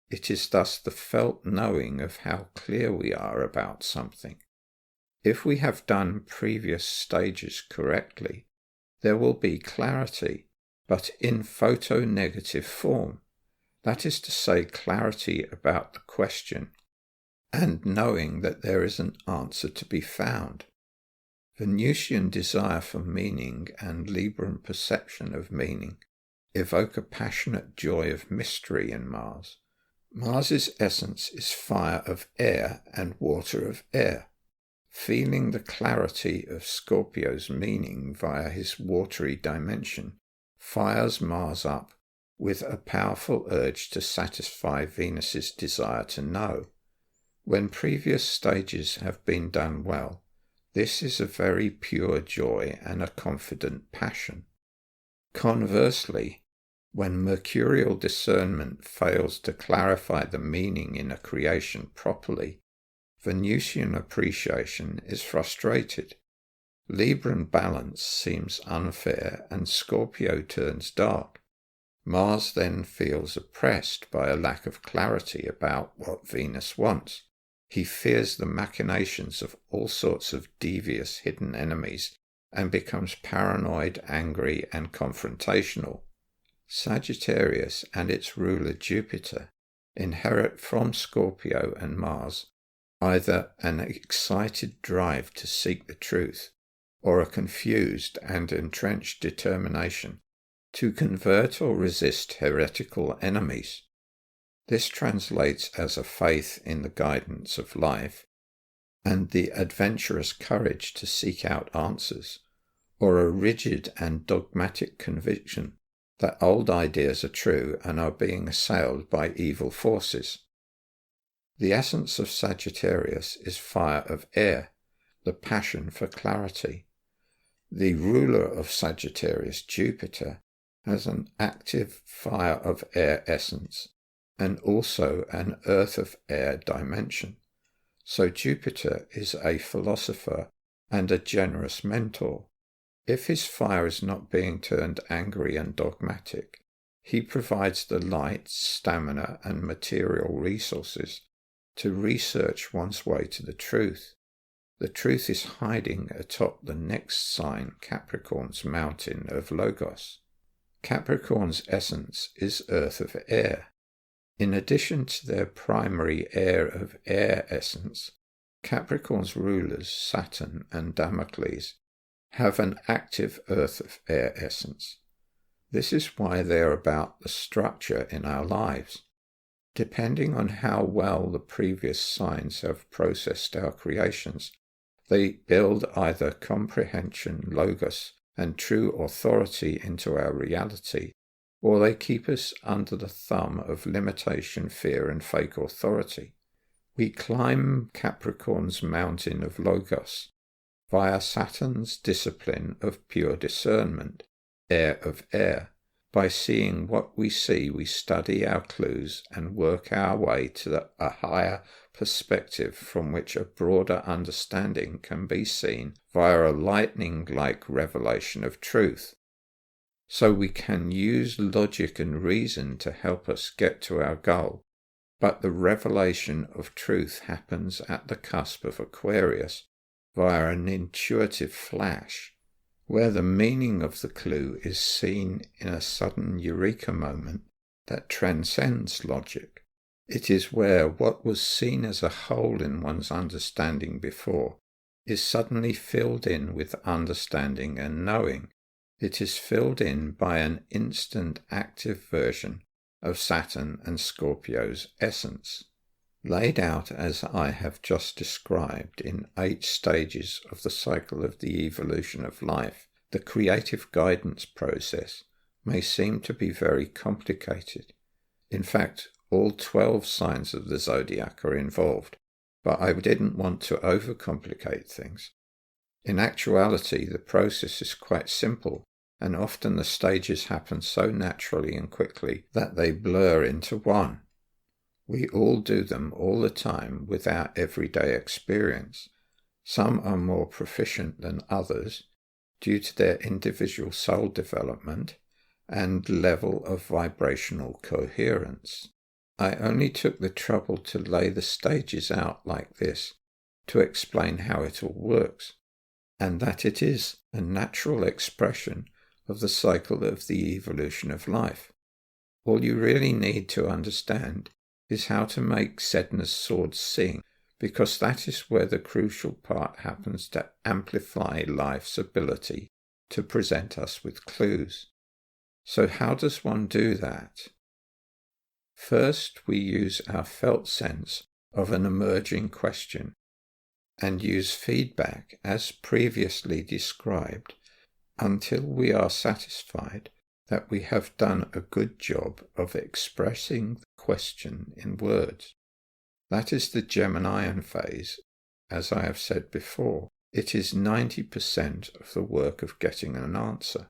It is thus the felt knowing of how clear we are about something. If we have done previous stages correctly, there will be clarity, but in photonegative form. That is to say, clarity about the question and knowing that there is an answer to be found. Venusian desire for meaning and Libran perception of meaning evoke a passionate joy of mystery in Mars. Mars's essence is fire of air and water of air. Feeling the clarity of Scorpio's meaning via his watery dimension fires Mars up with a powerful urge to satisfy Venus's desire to know. When previous stages have been done well, this is a very pure joy and a confident passion. Conversely, when mercurial discernment fails to clarify the meaning in a creation properly, Venusian appreciation is frustrated. Libran balance seems unfair and Scorpio turns dark. Mars then feels oppressed by a lack of clarity about what Venus wants. He fears the machinations of all sorts of devious hidden enemies and becomes paranoid, angry, and confrontational. Sagittarius and its ruler Jupiter inherit from Scorpio and Mars either an excited drive to seek the truth or a confused and entrenched determination to convert or resist heretical enemies. This translates as a faith in the guidance of life and the adventurous courage to seek out answers, or a rigid and dogmatic conviction that old ideas are true and are being assailed by evil forces. The essence of Sagittarius is fire of air, the passion for clarity. The ruler of Sagittarius, Jupiter, has an active fire of air essence and also an earth of air dimension. So Jupiter is a philosopher and a generous mentor. If his fire is not being turned angry and dogmatic, he provides the light, stamina, and material resources to research one's way to the truth. The truth is hiding atop the next sign, Capricorn's mountain of Logos. Capricorn's essence is earth of air. In addition to their primary air of air essence, Capricorn's rulers, Saturn and Damocles, have an active earth of air essence. This is why they are about the structure in our lives. Depending on how well the previous signs have processed our creations, they build either comprehension, logos, and true authority into our reality, or they keep us under the thumb of limitation, fear, and fake authority. We climb Capricorn's mountain of Logos via Saturn's discipline of pure discernment, air of air. By seeing what we see, we study our clues and work our way to a higher perspective from which a broader understanding can be seen via a lightning-like revelation of truth. So we can use logic and reason to help us get to our goal, but the revelation of truth happens at the cusp of Aquarius via an intuitive flash, where the meaning of the clue is seen in a sudden eureka moment that transcends logic. It is where what was seen as a hole in one's understanding before is suddenly filled in with understanding and knowing. It is filled in by an instant active version of Saturn and Scorpio's essence. Laid out as I have just described in 8 stages of the cycle of the evolution of life, the creative guidance process may seem to be very complicated. In fact, all 12 signs of the zodiac are involved, but I didn't want to overcomplicate things. In actuality, the process is quite simple, and often the stages happen so naturally and quickly that they blur into one. We all do them all the time with our everyday experience. Some are more proficient than others due to their individual soul development and level of vibrational coherence. I only took the trouble to lay the stages out like this to explain how it all works, and that it is a natural expression of the cycle of the evolution of life. All you really need to understand is how to make Sedna's sword sing, because that is where the crucial part happens to amplify life's ability to present us with clues. So how does one do that? First, we use our felt sense of an emerging question and use feedback as previously described until we are satisfied that we have done a good job of expressing the question in words. That is the Geminian phase. As I have said before, it is 90% of the work of getting an answer.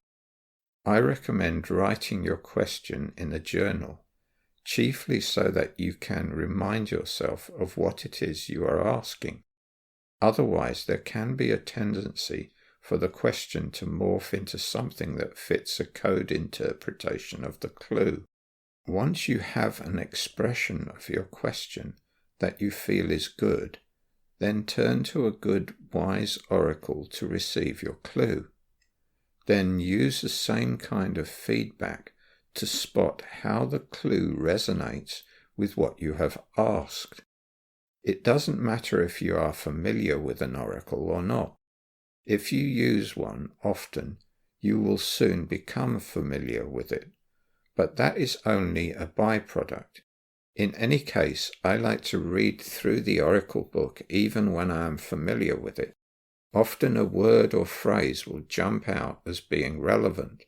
I recommend writing your question in a journal, chiefly so that you can remind yourself of what it is you are asking. Otherwise, there can be a tendency for the question to morph into something that fits a code interpretation of the clue. Once you have an expression of your question that you feel is good, then turn to a good, wise oracle to receive your clue. Then use the same kind of feedback to spot how the clue resonates with what you have asked. It doesn't matter if you are familiar with an oracle or not. If you use one often, you will soon become familiar with it, but that is only a byproduct. In any case, I like to read through the oracle book even when I am familiar with it. Often a word or phrase will jump out as being relevant.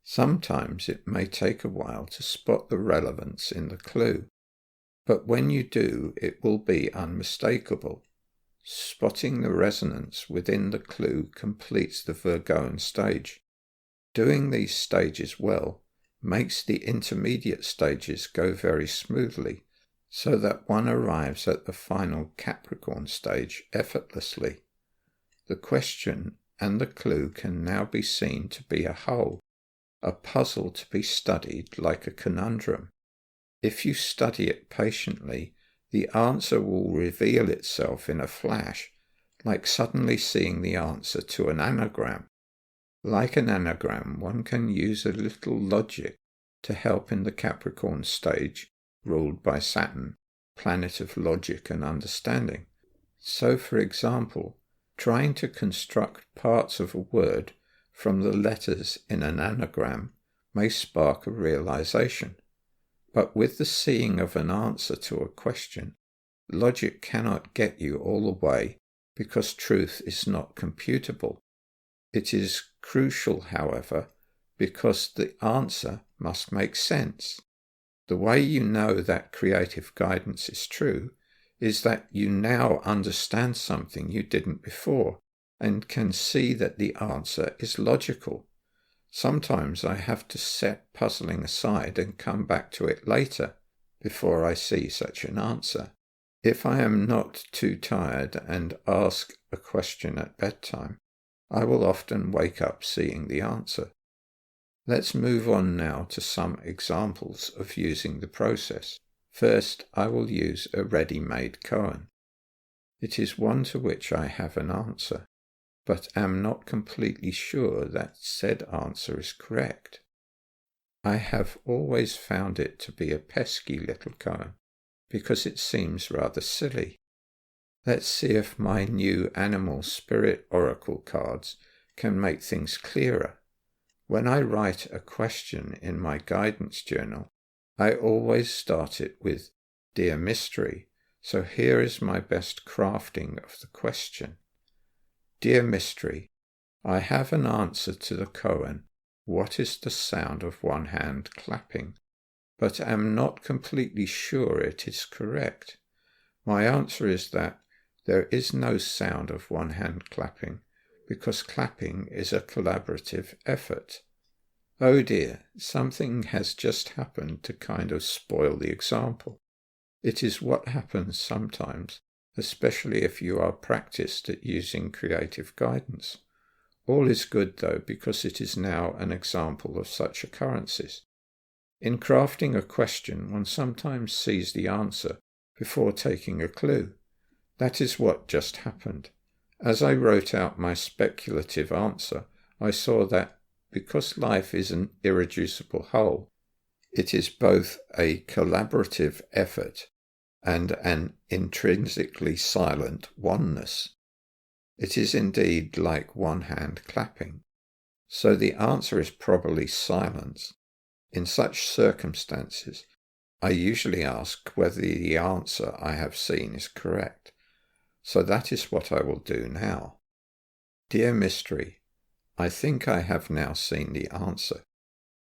Sometimes it may take a while to spot the relevance in the clue, but when you do, it will be unmistakable. Spotting the resonance within the clue completes the Virgoan stage. Doing these stages well makes the intermediate stages go very smoothly, so that one arrives at the final Capricorn stage effortlessly. The question and the clue can now be seen to be a whole, a puzzle to be studied like a conundrum. If you study it patiently, the answer will reveal itself in a flash, like suddenly seeing the answer to an anagram. Like an anagram, one can use a little logic to help in the Capricorn stage, ruled by Saturn, planet of logic and understanding. So, for example, trying to construct parts of a word from the letters in an anagram may spark a realization. But with the seeing of an answer to a question, logic cannot get you all the way because truth is not computable. It is crucial, however, because the answer must make sense. The way you know that creative guidance is true is that you now understand something you didn't before and can see that the answer is logical. Sometimes I have to set puzzling aside and come back to it later before I see such an answer. If I am not too tired and ask a question at bedtime, I will often wake up seeing the answer. Let's move on now to some examples of using the process. First, I will use a ready-made koan. It is one to which I have an answer, but am not completely sure that said answer is correct. I have always found it to be a pesky little koan, because it seems rather silly. Let's see if my new animal spirit oracle cards can make things clearer. When I write a question in my guidance journal, I always start it with Dear Mystery, so here is my best crafting of the question. Dear Mystery, I have an answer to the koan, what is the sound of one hand clapping, but am not completely sure it is correct. My answer is that there is no sound of one hand clapping, because clapping is a collaborative effort. Oh dear, something has just happened to kind of spoil the example. It is what happens sometimes, especially if you are practiced at using creative guidance. All is good though, because it is now an example of such occurrences. In crafting a question, one sometimes sees the answer before taking a clue. That is what just happened. As I wrote out my speculative answer, I saw that because life is an irreducible whole, it is both a collaborative effort and an intrinsically silent oneness. It is indeed like one hand clapping. So the answer is probably silence. In such circumstances, I usually ask whether the answer I have seen is correct. So that is what I will do now. Dear Mystery, I think I have now seen the answer,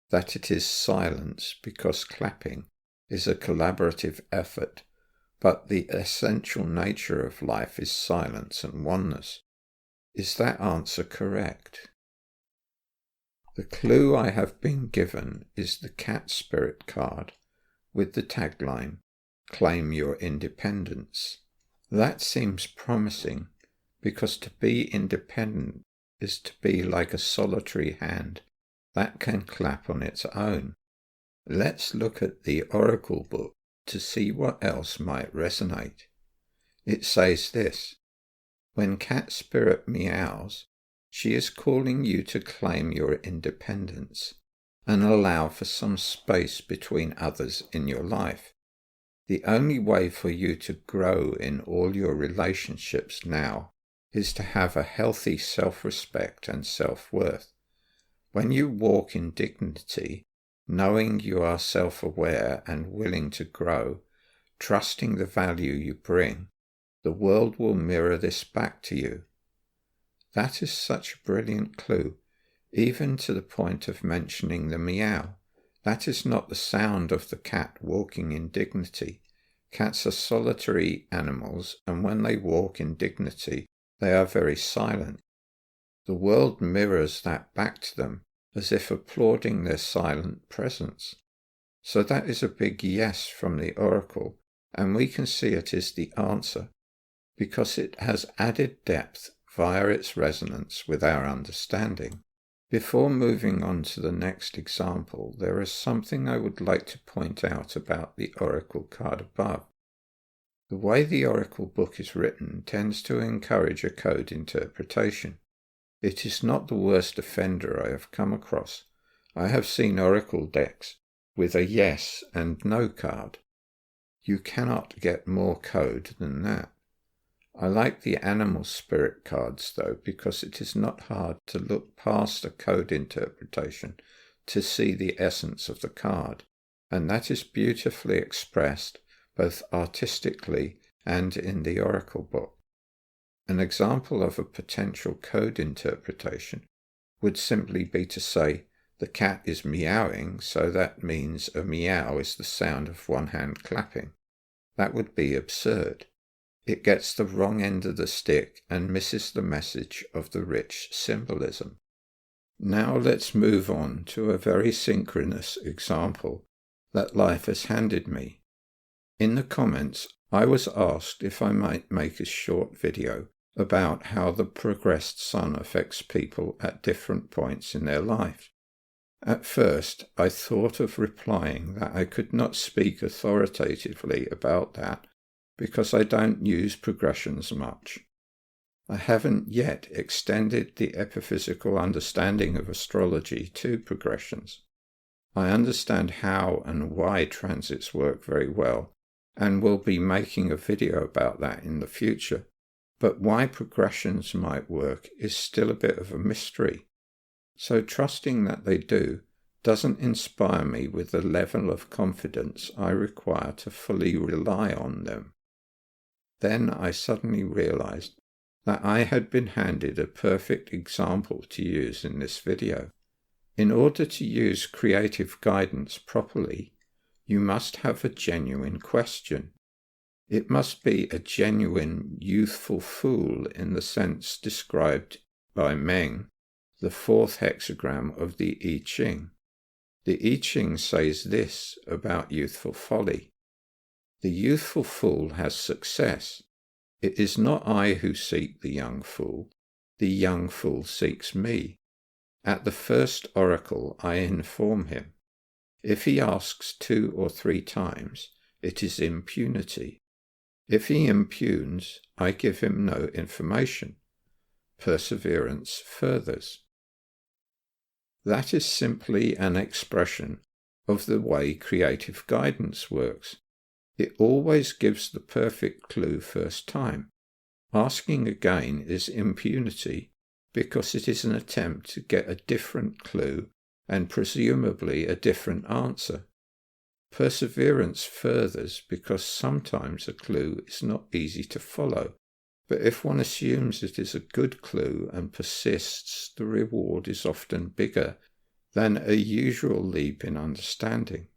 that it is silence because clapping is a collaborative effort, but the essential nature of life is silence and oneness. Is that answer correct? The clue I have been given is the cat spirit card with the tagline, Claim Your Independence. That seems promising because to be independent is to be like a solitary hand that can clap on its own. Let's look at the Oracle book to see what else might resonate. It says this, when cat spirit meows, she is calling you to claim your independence and allow for some space between others in your life. The only way for you to grow in all your relationships now is to have a healthy self-respect and self-worth. When you walk in dignity, knowing you are self-aware and willing to grow, trusting the value you bring, the world will mirror this back to you. That is such a brilliant clue, even to the point of mentioning the meow. That is not the sound of the cat walking in dignity. Cats are solitary animals, and when they walk in dignity, they are very silent. The world mirrors that back to them, as if applauding their silent presence. So that is a big yes from the Oracle, and we can see it is the answer, because it has added depth via its resonance with our understanding. Before moving on to the next example, there is something I would like to point out about the Oracle card above. The way the Oracle book is written tends to encourage a code interpretation. It is not the worst offender I have come across. I have seen Oracle decks with a yes and no card. You cannot get more code than that. I like the animal spirit cards though, because it is not hard to look past a code interpretation to see the essence of the card, and that is beautifully expressed both artistically and in the Oracle book. An example of a potential code interpretation would simply be to say, the cat is meowing, so that means a meow is the sound of one hand clapping. That would be absurd. It gets the wrong end of the stick and misses the message of the rich symbolism. Now let's move on to a very synchronous example that life has handed me. In the comments, I was asked if I might make a short video about how the progressed sun affects people at different points in their life. At first, I thought of replying that I could not speak authoritatively about that because I don't use progressions much. I haven't yet extended the epiphysical understanding of astrology to progressions. I understand how and why transits work very well, and will be making a video about that in the future, but why progressions might work is still a bit of a mystery. So trusting that they do, doesn't inspire me with the level of confidence I require to fully rely on them. Then I suddenly realized that I had been handed a perfect example to use in this video. In order to use creative guidance properly, you must have a genuine question. It must be a genuine youthful fool in the sense described by Meng, the fourth hexagram of the I Ching. The I Ching says this about youthful folly. The youthful fool has success. It is not I who seek the young fool seeks me. At the first oracle I inform him. If he asks 2 or 3 times, it is impunity. If he impugns, I give him no information. Perseverance furthers. That is simply an expression of the way creative guidance works. It always gives the perfect clue first time. Asking again is impunity because it is an attempt to get a different clue and presumably a different answer. Perseverance furthers because sometimes a clue is not easy to follow, but if one assumes it is a good clue and persists, the reward is often bigger than a usual leap in understanding.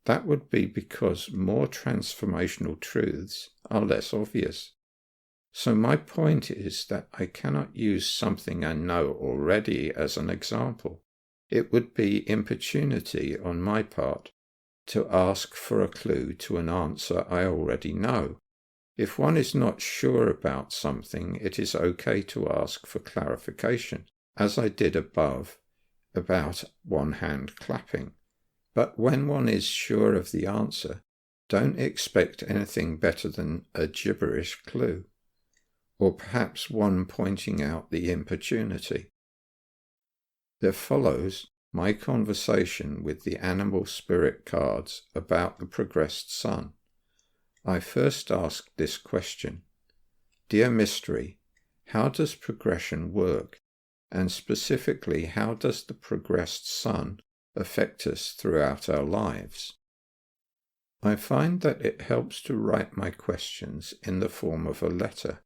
That would be because more transformational truths are less obvious. So my point is that I cannot use something I know already as an example. It would be importunity on my part to ask for a clue to an answer I already know. If one is not sure about something, it is okay to ask for clarification, as I did above about one hand clapping. But when one is sure of the answer, don't expect anything better than a gibberish clue, or perhaps one pointing out the importunity. There follows my conversation with the animal spirit cards about the progressed sun. I first asked this question: Dear Mystery, how does progression work? And specifically, how does the progressed sun affect us throughout our lives? I find that it helps to write my questions in the form of a letter,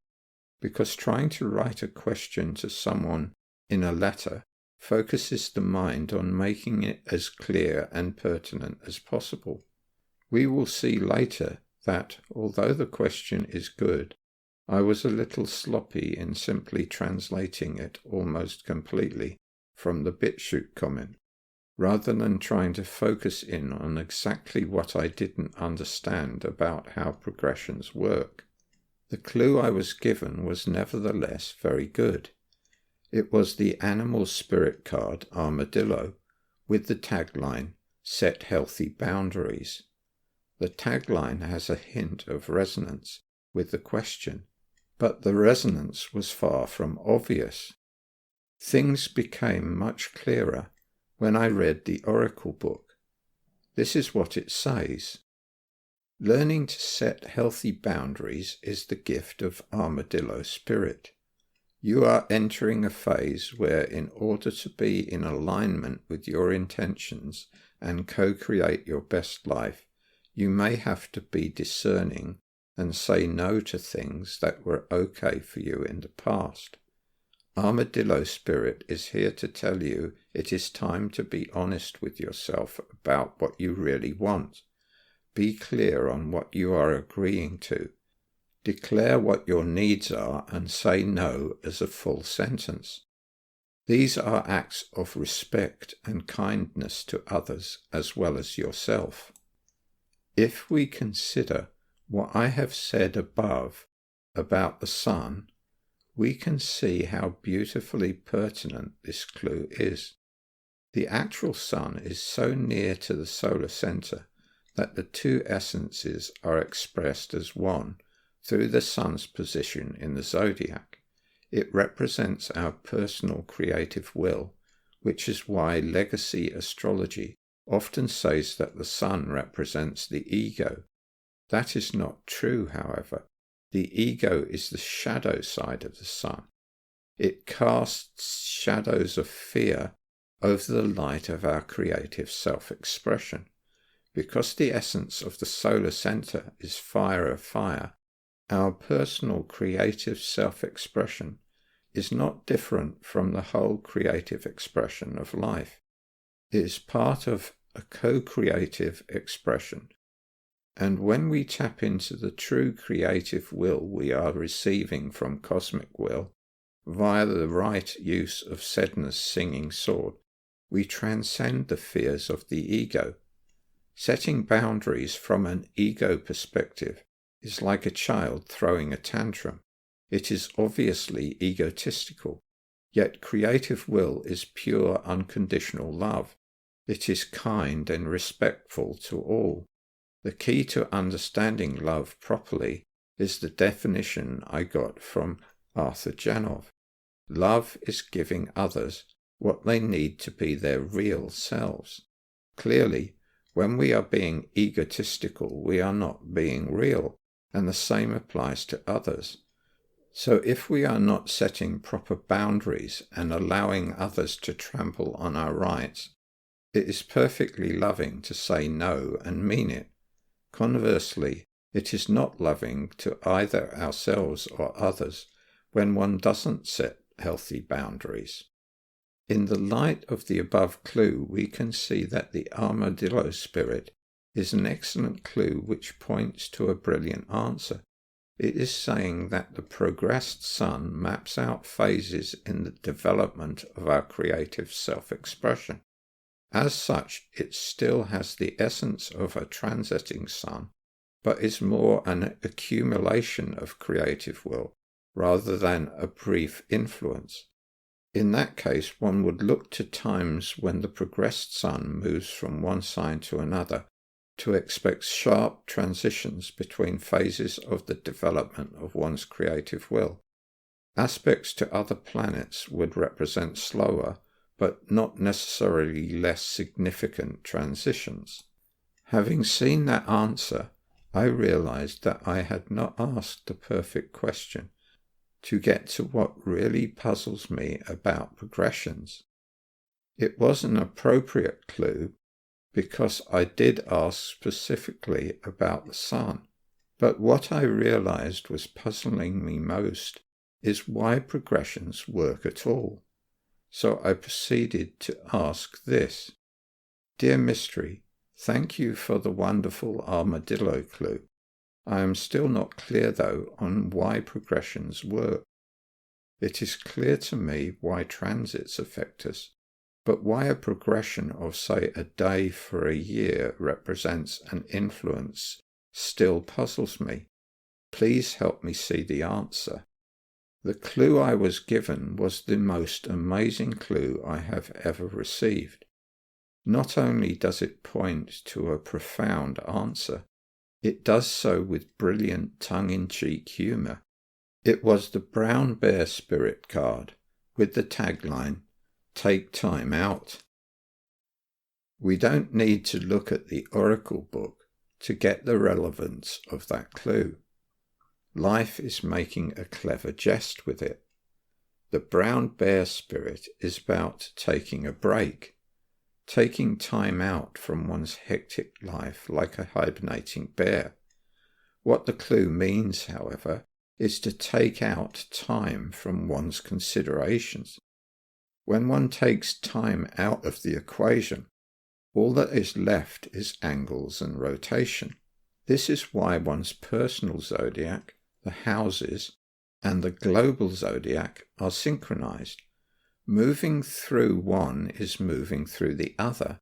because trying to write a question to someone in a letter focuses the mind on making it as clear and pertinent as possible. We will see later that, although the question is good, I was a little sloppy in simply translating it almost completely from the BitChute comment, rather than trying to focus in on exactly what I didn't understand about how progressions work. The clue I was given was nevertheless very good. It was the animal spirit card Armadillo with the tagline, Set Healthy Boundaries. The tagline has a hint of resonance with the question, but the resonance was far from obvious. Things became much clearer when I read the Oracle book. This is what it says. Learning to set healthy boundaries is the gift of Armadillo Spirit. You are entering a phase where, in order to be in alignment with your intentions and co-create your best life, you may have to be discerning and say no to things that were okay for you in the past. Armadillo Spirit is here to tell you it is time to be honest with yourself about what you really want. Be clear on what you are agreeing to. Declare what your needs are and say no as a full sentence. These are acts of respect and kindness to others as well as yourself. If we consider what I have said above about the sun, we can see how beautifully pertinent this clue is. The actual sun is so near to the solar center that the two essences are expressed as one through the sun's position in the zodiac. It represents our personal creative will, which is why legacy astrology often says that the sun represents the ego. That is not true, however. The ego is the shadow side of the sun. It casts shadows of fear over the light of our creative self-expression. Because the essence of the solar center is fire of fire, our personal creative self-expression is not different from the whole creative expression of life. It is part of a co-creative expression. And when we tap into the true creative will we are receiving from cosmic will, via the right use of Sedna's singing sword, we transcend the fears of the ego. Setting boundaries from an ego perspective is like a child throwing a tantrum. It is obviously egotistical, yet creative will is pure unconditional love. It is kind and respectful to all. The key to understanding love properly is the definition I got from Arthur Janov. Love is giving others what they need to be their real selves. Clearly, when we are being egotistical, we are not being real, and the same applies to others. So if we are not setting proper boundaries and allowing others to trample on our rights, it is perfectly loving to say no and mean it. Conversely, it is not loving to either ourselves or others when one doesn't set healthy boundaries. In the light of the above clue, we can see that the armadillo spirit is an excellent clue which points to a brilliant answer. It is saying that the progressed sun maps out phases in the development of our creative self-expression. As such, it still has the essence of a transiting sun, but is more an accumulation of creative will rather than a brief influence. In that case, one would look to times when the progressed sun moves from one sign to another to expect sharp transitions between phases of the development of one's creative will. Aspects to other planets would represent slower, but not necessarily less significant transitions. Having seen that answer, I realized that I had not asked the perfect question to get to what really puzzles me about progressions. It was an appropriate clue because I did ask specifically about the sun, but what I realized was puzzling me most is why progressions work at all. So I proceeded to ask this. Dear Mystery, thank you for the wonderful armadillo clue. I am still not clear, though, on why progressions work. It is clear to me why transits affect us, but why a progression of, say, a day for a year represents an influence still puzzles me. Please help me see the answer. The clue I was given was the most amazing clue I have ever received. Not only does it point to a profound answer, it does so with brilliant tongue-in-cheek humor. It was the brown bear spirit card with the tagline, "Take time out." We don't need to look at the oracle book to get the relevance of that clue. Life is making a clever jest with it. The brown bear spirit is about taking a break, taking time out from one's hectic life like a hibernating bear. What the clue means, however, is to take out time from one's considerations. When one takes time out of the equation, all that is left is angles and rotation. This is why one's personal zodiac, the houses, and the global zodiac are synchronized. Moving through one is moving through the other,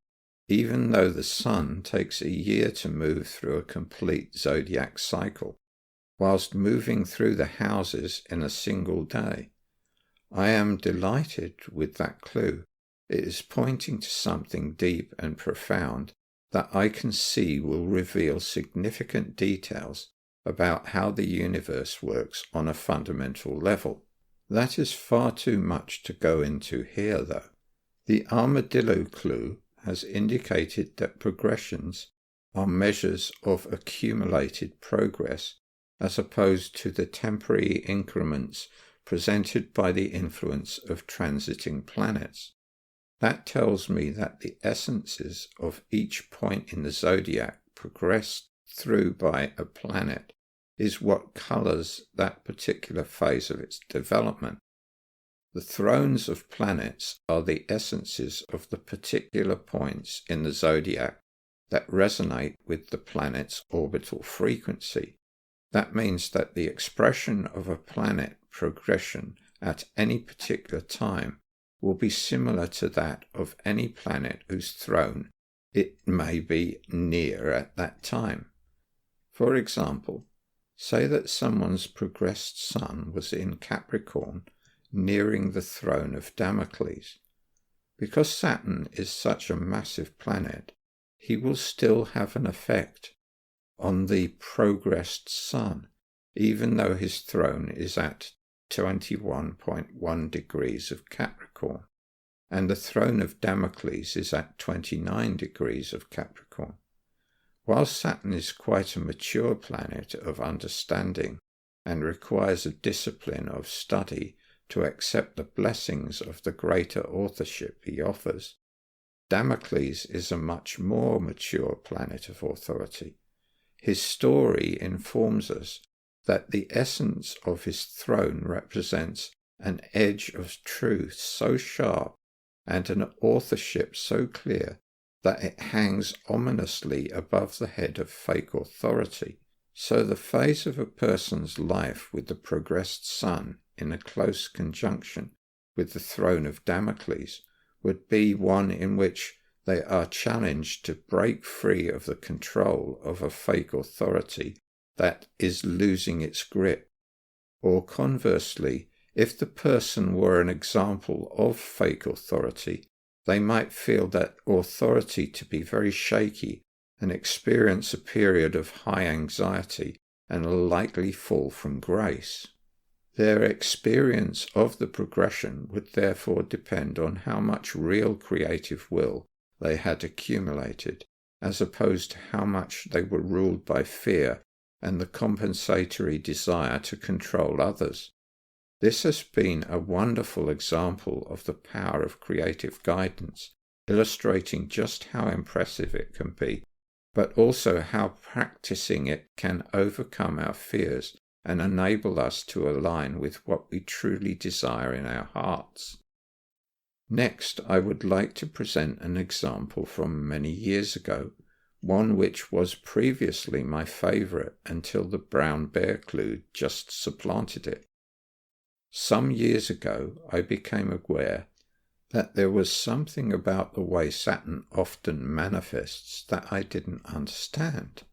even though the sun takes a year to move through a complete zodiac cycle, whilst moving through the houses in a single day. I am delighted with that clue. It is pointing to something deep and profound that I can see will reveal significant details about how the universe works on a fundamental level. That is far too much to go into here, though. The armadillo clue has indicated that progressions are measures of accumulated progress as opposed to the temporary increments presented by the influence of transiting planets. That tells me that the essences of each point in the zodiac progressed through by a planet is what colours that particular phase of its development. The thrones of planets are the essences of the particular points in the zodiac that resonate with the planet's orbital frequency. That means that the expression of a planet progression at any particular time will be similar to that of any planet whose throne it may be near at that time. For example, say that someone's progressed sun was in Capricorn, nearing the throne of Damocles. Because Saturn is such a massive planet, he will still have an effect on the progressed sun, even though his throne is at 21.1 degrees of Capricorn, and the throne of Damocles is at 29 degrees of Capricorn. While Saturn is quite a mature planet of understanding and requires a discipline of study to accept the blessings of the greater authorship he offers, Damocles is a much more mature planet of authority. His story informs us that the essence of his throne represents an edge of truth so sharp and an authorship so clear that it hangs ominously above the head of fake authority. So the phase of a person's life with the progressed sun in a close conjunction with the throne of Damocles would be one in which they are challenged to break free of the control of a fake authority that is losing its grip. Or conversely, if the person were an example of fake authority, they might feel that authority to be very shaky and experience a period of high anxiety and a likely fall from grace. Their experience of the progression would therefore depend on how much real creative will they had accumulated, as opposed to how much they were ruled by fear and the compensatory desire to control others. This has been a wonderful example of the power of creative guidance, illustrating just how impressive it can be, but also how practicing it can overcome our fears and enable us to align with what we truly desire in our hearts. Next, I would like to present an example from many years ago, one which was previously my favourite until the brown bear clue just supplanted it. Some years ago, I became aware that there was something about the way Saturn often manifests that I didn't understand.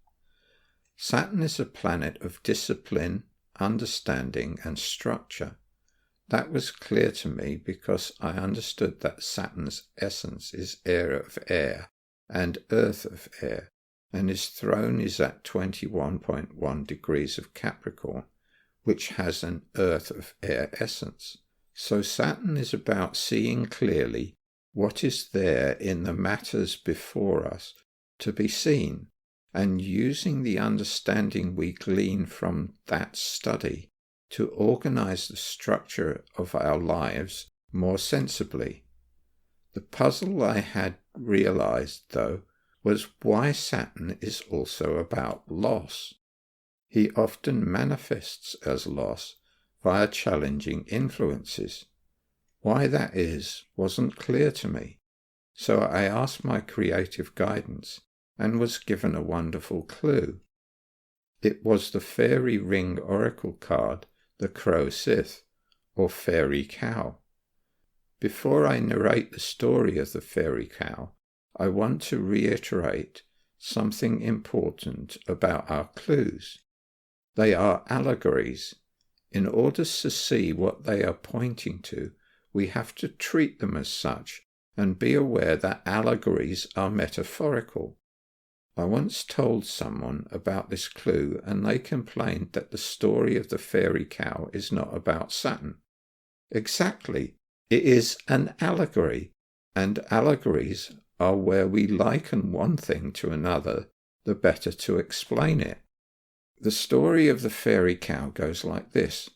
Saturn is a planet of discipline, understanding, and structure. That was clear to me because I understood that Saturn's essence is air of air and earth of air, and his throne is at 21.1 degrees of Capricorn, which has an earth of air essence. So Saturn is about seeing clearly what is there in the matters before us to be seen, and using the understanding we glean from that study to organize the structure of our lives more sensibly. The puzzle I had realized, though, was why Saturn is also about loss. He often manifests as loss via challenging influences. Why that is wasn't clear to me, so I asked my creative guidance and was given a wonderful clue. It was the fairy ring oracle card, the Crow Sith, or fairy cow. Before I narrate the story of the fairy cow, I want to reiterate something important about our clues. They are allegories. In order to see what they are pointing to, we have to treat them as such and be aware that allegories are metaphorical. I once told someone about this clue and they complained that the story of the fairy cow is not about Saturn. Exactly, it is an allegory, and allegories are where we liken one thing to another, the better to explain it. The story of the fairy cow goes like this.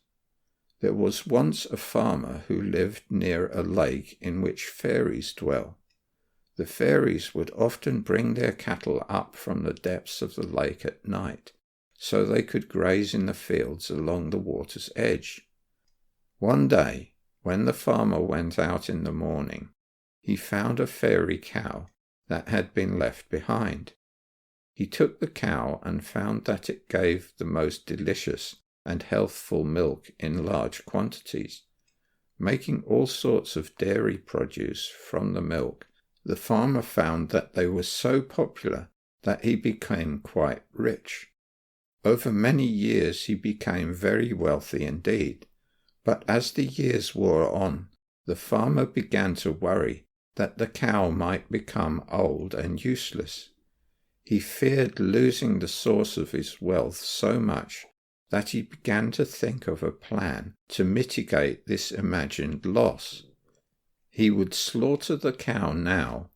There was once a farmer who lived near a lake in which fairies dwell. The fairies would often bring their cattle up from the depths of the lake at night, so they could graze in the fields along the water's edge. One day, when the farmer went out in the morning, he found a fairy cow that had been left behind. He took the cow and found that it gave the most delicious and healthful milk in large quantities. Making all sorts of dairy produce from the milk, the farmer found that they were so popular that he became quite rich. Over many years he became very wealthy indeed, but as the years wore on, the farmer began to worry that the cow might become old and useless. He feared losing the source of his wealth so much that he began to think of a plan to mitigate this imagined loss. He would slaughter the cow now,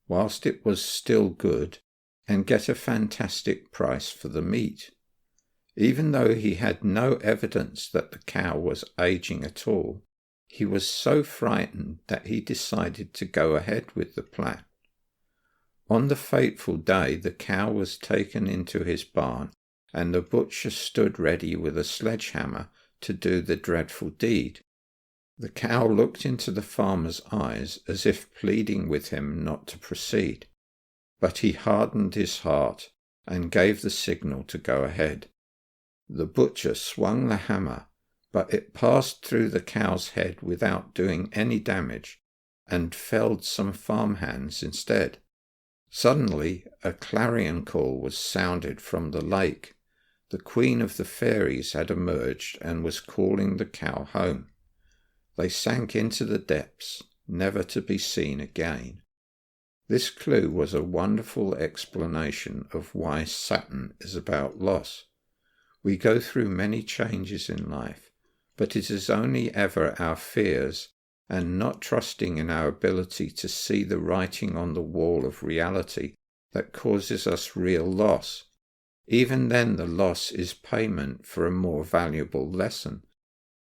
whilst it was still good, and get a fantastic price for the meat. Even though he had no evidence that the cow was aging at all, he was so frightened that he decided to go ahead with the plan. On the fateful day, the cow was taken into his barn, and the butcher stood ready with a sledgehammer to do the dreadful deed. The cow looked into the farmer's eyes as if pleading with him not to proceed, but he hardened his heart and gave the signal to go ahead. The butcher swung the hammer, but it passed through the cow's head without doing any damage, and felled some farmhands instead. Suddenly a clarion call was sounded from the lake. The queen of the fairies had emerged and was calling the cow home. They sank into the depths, never to be seen again. This clue was a wonderful explanation of why Saturn is about loss. We go through many changes in life, but it is only ever our fears and not trusting in our ability to see the writing on the wall of reality that causes us real loss. Even then the loss is payment for a more valuable lesson.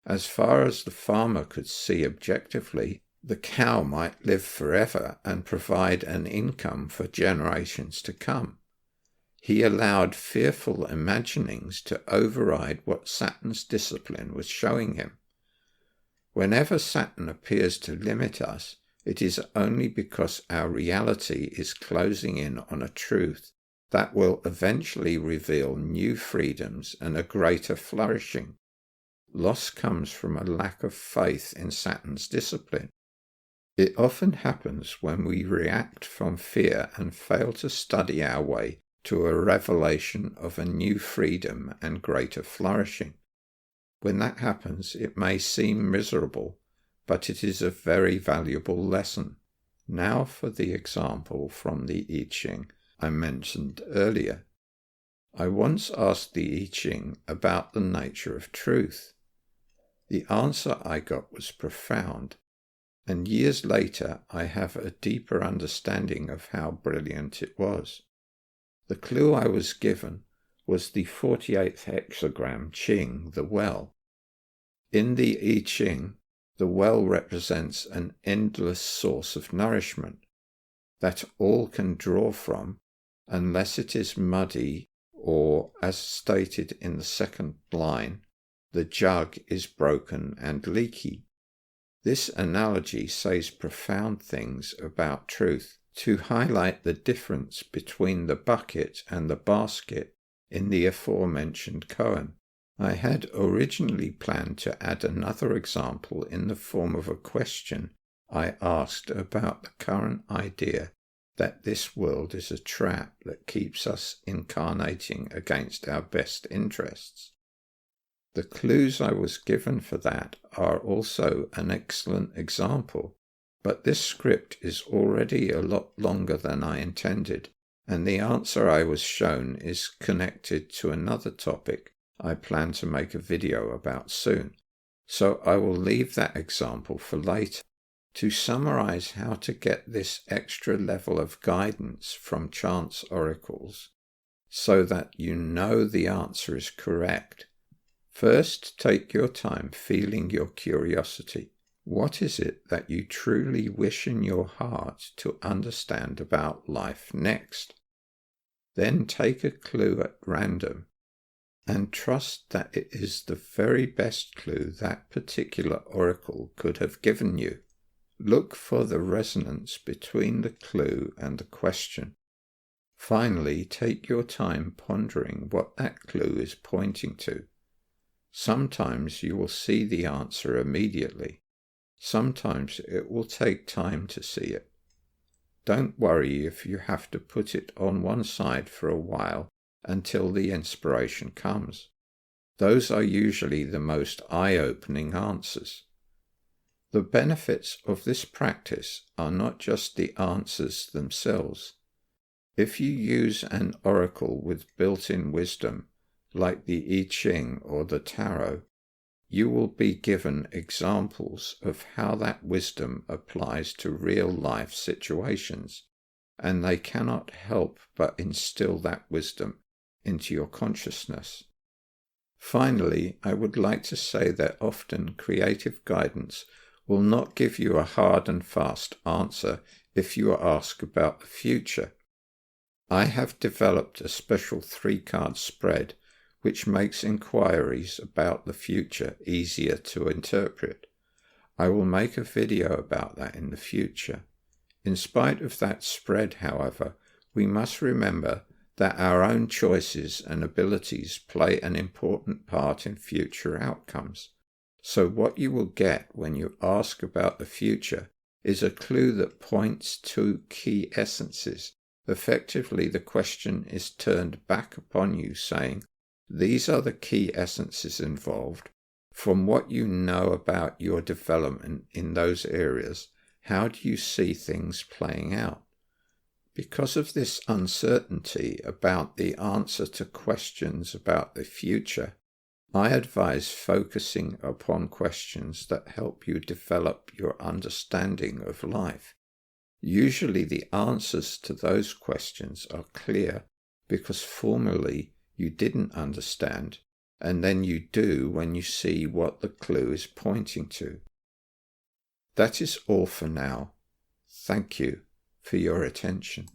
As far as the farmer could see objectively, the cow might live forever and provide an income for generations to come. He allowed fearful imaginings to override what Saturn's discipline was showing him. Whenever Saturn appears to limit us, it is only because our reality is closing in on a truth that will eventually reveal new freedoms and a greater flourishing. Loss comes from a lack of faith in Saturn's discipline. It often happens when we react from fear and fail to study our way to a revelation of a new freedom and greater flourishing. When that happens, it may seem miserable, but it is a very valuable lesson. Now for the example from the I Ching I mentioned earlier. I once asked the I Ching about the nature of truth. The answer I got was profound, and years later I have a deeper understanding of how brilliant it was. The clue I was given was the 48th hexagram Ching, the well. In the I Ching, the well represents an endless source of nourishment that all can draw from, unless it is muddy or, as stated in the second line, the jug is broken and leaky. This analogy says profound things about truth to highlight the difference between the bucket and the basket in the aforementioned koan. I had originally planned to add another example in the form of a question I asked about the current idea that this world is a trap that keeps us incarnating against our best interests. The clues I was given for that are also an excellent example, but this script is already a lot longer than I intended, and the answer I was shown is connected to another topic I plan to make a video about soon, so I will leave that example for later. To summarize how to get this extra level of guidance from chance oracles so that you know the answer is correct, First, take your time feeling your curiosity. What is it that you truly wish in your heart to understand about life next? Then take a clue at random and trust that it is the very best clue that particular oracle could have given you. Look for the resonance between the clue and the question. Finally, take your time pondering what that clue is pointing to. Sometimes you will see the answer immediately. Sometimes it will take time to see it. Don't worry if you have to put it on one side for a while until the inspiration comes. Those are usually the most eye-opening answers. The benefits of this practice are not just the answers themselves. If you use an oracle with built-in wisdom, like the I Ching or the Tarot, you will be given examples of how that wisdom applies to real-life situations, and they cannot help but instill that wisdom into your consciousness. Finally, I would like to say that often creative guidance will not give you a hard and fast answer if you are asked about the future. I have developed a special 3-card spread which makes inquiries about the future easier to interpret. I will make a video about that in the future. In spite of that spread, however, we must remember that our own choices and abilities play an important part in future outcomes. So what you will get when you ask about the future is a clue that points to key essences. Effectively, the question is turned back upon you saying, these are the key essences involved. From what you know about your development in those areas, how do you see things playing out? Because of this uncertainty about the answer to questions about the future, I advise focusing upon questions that help you develop your understanding of life. Usually the answers to those questions are clear because formerly you didn't understand, and then you do when you see what the clue is pointing to. That is all for now. Thank you for your attention.